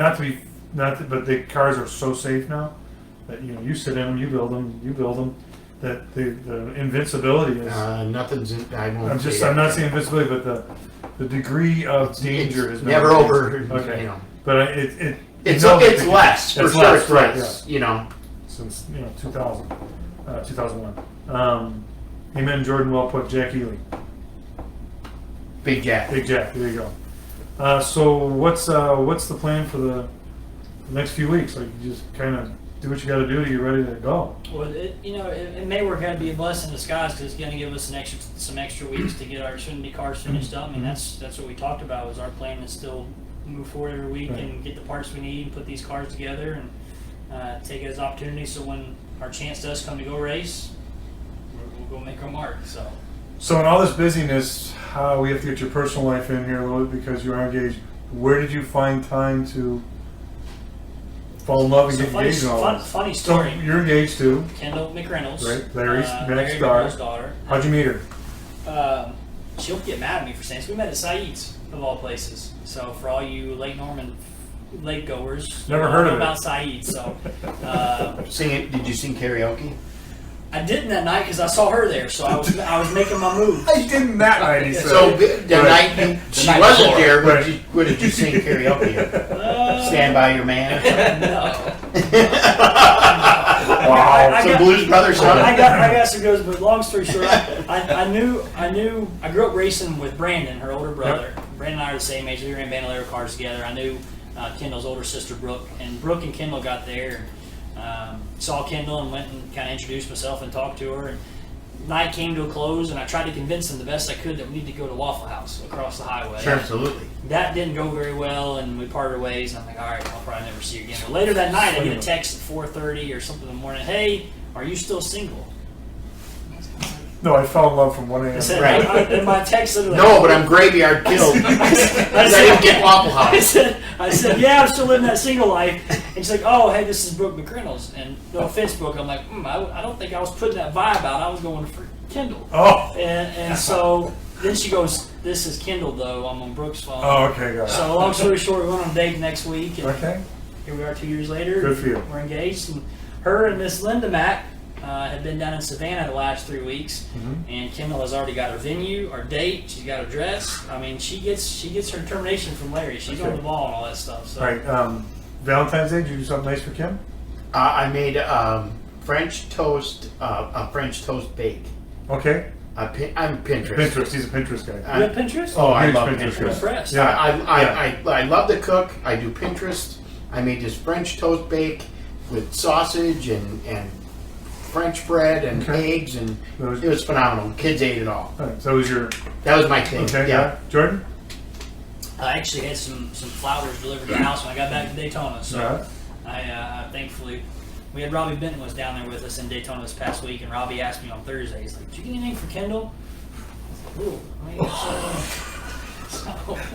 but the cars are so safe now that you sit in them, you build them. That the invincibility is. Nothing's. I won't. I'm say not that. saying invincibility, but the degree of danger It's has never been over. Okay, but It's you know that it's the- less for it's sure. less, It's right, less. since 2000, 2001. Amen. Jordan, well put. Jack Ely, Big Jack. Big Jack. There you go. So what's the plan for the next few weeks? Like you just kind of do what you got to do to get ready to go. Well, it may work out to be a blessing in disguise because it's going to give us some extra weeks to get our Xfinity cars finished up. I mean, that's what we talked about. Was our plan to still move forward every week and get the parts we need and put these cars together and take it as opportunity. So when our chance does come to go race, we'll go make our mark. So in all this busyness, we have to get your personal life in here a little bit because you are engaged. Where did you find time to fall in love and get engaged in all this? Funny story. So you're engaged to Kendall McReynolds. Right, Larry's Larry next daughter. How'd you meet her? She'll get mad at me for saying this. We met at Saeed's, of all places. So for all you Lake Norman lake goers, Never heard of it. about Saeed's. So Did you sing karaoke? I didn't that night because I saw her there. So I was making my move. I didn't that night. He said. So the night she night wasn't before. there, what did you sing karaoke? Stand by your man. No. Wow. Some Blues Brothers song. I got some goes, but long story short, I knew. I grew up racing with Brandon, her older brother. Yep. Brandon and I are the same age. We ran Bandolero cars together. I knew Kendall's older sister, Brooke, and Brooke and Kendall got there. Saw Kendall and went and kind of introduced myself and talked to her. And night came to a close, and I tried to convince them the best I could that we need to go to Waffle House across the highway. Sure, absolutely. That didn't go very well, and we parted ways. And I'm like, all right, I'll probably never see you again. But later that night, I get a text at 4:30 or something in the morning. Hey, are you still single? No, I fell in love from 1 a.m. I said, and my text literally. No, but I'm graveyard killed. I didn't get Waffle House. I said, yeah, I'm still living that single life. And she's like, oh, hey, this is Brooke McReynolds. And no offense, Brooke, I'm like, I don't think I was putting that vibe out. I was going for Kendall. Oh. And so then she goes, this is Kendall, though. I'm on Brooke's phone. Oh, okay, got it. So long story short, we went on a date next week. And okay. Here we are 2 years later. Good for you. We're engaged. And her and Miss Linda Mack had been down in Savannah the last 3 weeks, and Kendall has already got her venue, our date. She's got her dress. I mean, she gets her determination from Larry. She's on the ball and all that stuff. So. All right. Valentine's Day, did you do something nice for Kim? I made French toast, a French toast bake. Okay. I'm Pinterest. Pinterest. He's a Pinterest guy. You have Pinterest? Oh, I Huge love Pinterest Pinterest. guy. Impressed. Yeah. I love to cook. I do Pinterest. I made this French toast bake with sausage and French bread and eggs, and it was phenomenal. Kids ate it all. All right. So that was my thing. Okay. Yeah. Jordan? I actually had some flowers delivered to the house when I got back to Daytona. So I thankfully, we had Robbie Benton was down there with us in Daytona this past week, and Robbie asked me on Thursday, he's like, did you get anything for Kendall? I was like, ooh,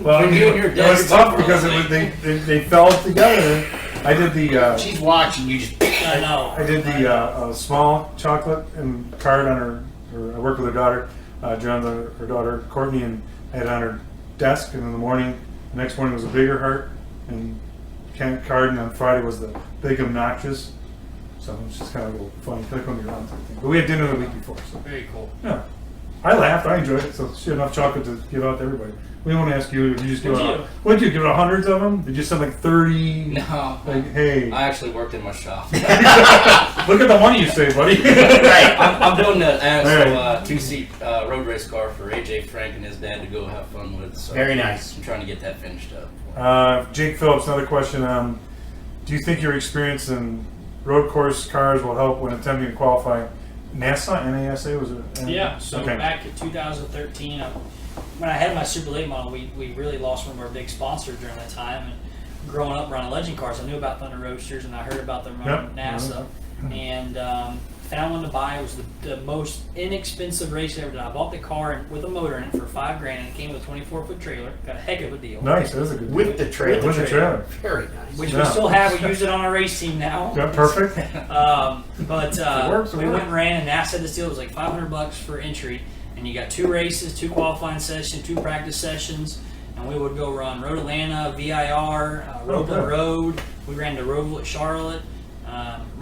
Well, it was tough because they fell together. I did the. She's watching. You just. I know. I did the small chocolate and card on her. I worked with her daughter, her daughter Courtney, and I had it on her desk. And in the morning, the next morning was a bigger heart and card, and on Friday was the big obnoxious. So it's just kind of a little funny. Click on your own type thing. But we had dinner the week before. So Very cool. yeah, I laughed. I enjoyed it. So she had enough chocolate to give out to everybody. We want to ask you. Did you just give out? What did you give out? Hundreds of them? Did you send like 30? No. Like, hey. I actually worked in my shop. Look at the money you saved, buddy. Right. I'm doing the actual two-seat road race car for AJ Frank and his dad to go have fun with. So Very nice. I'm trying to get that finished up. Jake Phillips, another question. Do you think your experience in road course cars will help when attempting to qualify NASA was it? Yeah, so back in 2013, when I had my Super Late model, we really lost one of our big sponsors during that time. And growing up running legend cars, I knew about Thunder Roadsters and I heard about them running NASA. And found one to buy. It was the most inexpensive race I ever did. I bought the car with a motor in it for $5,000, and it came with a 24-foot trailer. Got a heck of a deal. Nice, that is a good deal. With the trailer. With the trailer. Very nice. Which we still have. We use it on our race team now. Yeah, perfect. But we went and ran, and NASA this deal was like $500 for entry, and you got 2 races, 2 qualifying sessions, 2 practice sessions, and we would go run Road Atlanta, VIR, Roadland Road. We ran to Roval at Charlotte.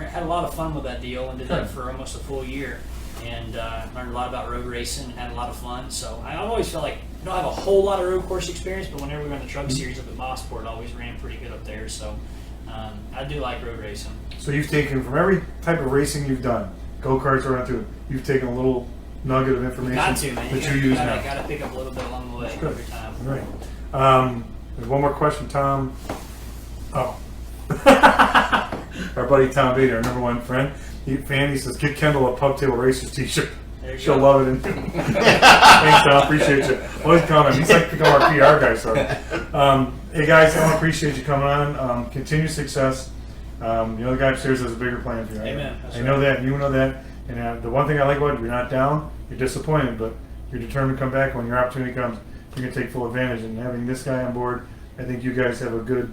Had a lot of fun with that deal and did that for almost a full year, and learned a lot about road racing and had a lot of fun. So I always felt like I don't have a whole lot of road course experience, but whenever we ran the truck series up at Mosport, I always ran pretty good up there. So I do like road racing. So you've taken from every type of racing you've done, go-karts or through, you've taken a little nugget of information that you use now. Got to pick up a little bit along the way every time. Right. There's one more question, Tom. Oh. our buddy Tom Beatty, our number one friend. He says, get Kendall a Pub Table Racers t-shirt. There you She'll go. love it. Thanks, Tom. Appreciate you. Always coming. He's like become our PR guy. So, hey guys, I appreciate you coming on. Continue success. The guy upstairs has a bigger plan for you. Amen. That's I know that, and you know that. And the one thing I like about it, you're not down, you're disappointed, but you're determined to come back. When your opportunity comes, you're going to take full advantage. And having this guy on board, I think you guys have a good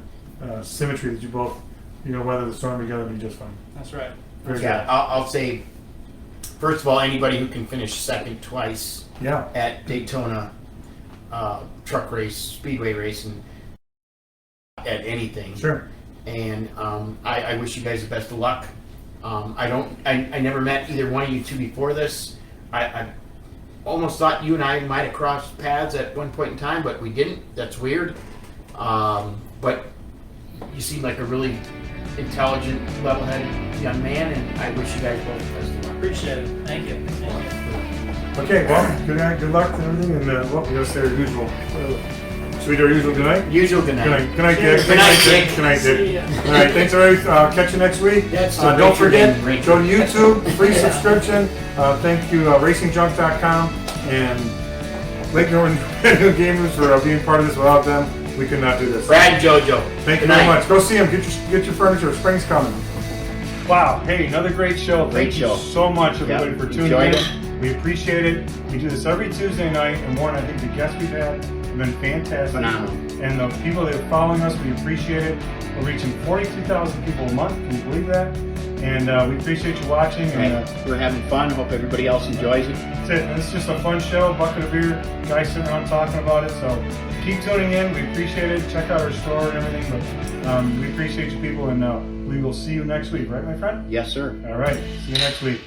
symmetry that you both, weather the storm together and be just fine. That's right. Very Yeah, good. I'll say, first of all, anybody who can finish second twice Yeah. at Daytona truck race, speedway racing, at anything. Sure. And I wish you guys the best of luck. I never met either one of you two before this. I almost thought you and I might have crossed paths at one point in time, but we didn't. That's weird. But you seem like a really intelligent, level-headed young man, and I wish you guys both the best of luck. Appreciate it. Thank you. Okay, well, good night, good luck and everything, and we're going to say our usual. Should we do our usual good night? Usual good night. Good night, good night, Dick. Good night, Dick. Good night, See Dick. ya. All right, thanks, everybody. Catch you next week. That's Don't forget, Rachel. go to YouTube, free subscription. Thank you, RacingJunk.com and Lake Norton Gamers for being part of this. Without them, we could not do this. Brad and JoJo. Thank you Good very night. much. Go see them. Get your furniture. Spring's coming. Wow. Hey, another great show. Great Thank show. you so much, everybody, Yep, for tuning enjoyed in. We appreciate it. We do this every Tuesday night, and Warren, I think the guests we've had have been fantastic. Phenomenal. And the people that are following us, we appreciate it. We're reaching 42,000 people a month. Can you believe that? And we appreciate you watching. And We're having fun. Hope everybody else enjoys it. that's it. And it's just a fun show. Bucket of beer, guys sitting around talking about it. So keep tuning in. We appreciate it. Check out our store and everything. But we appreciate you people, and we will see you next week, right, my friend? Yes, sir. All right. See you next week.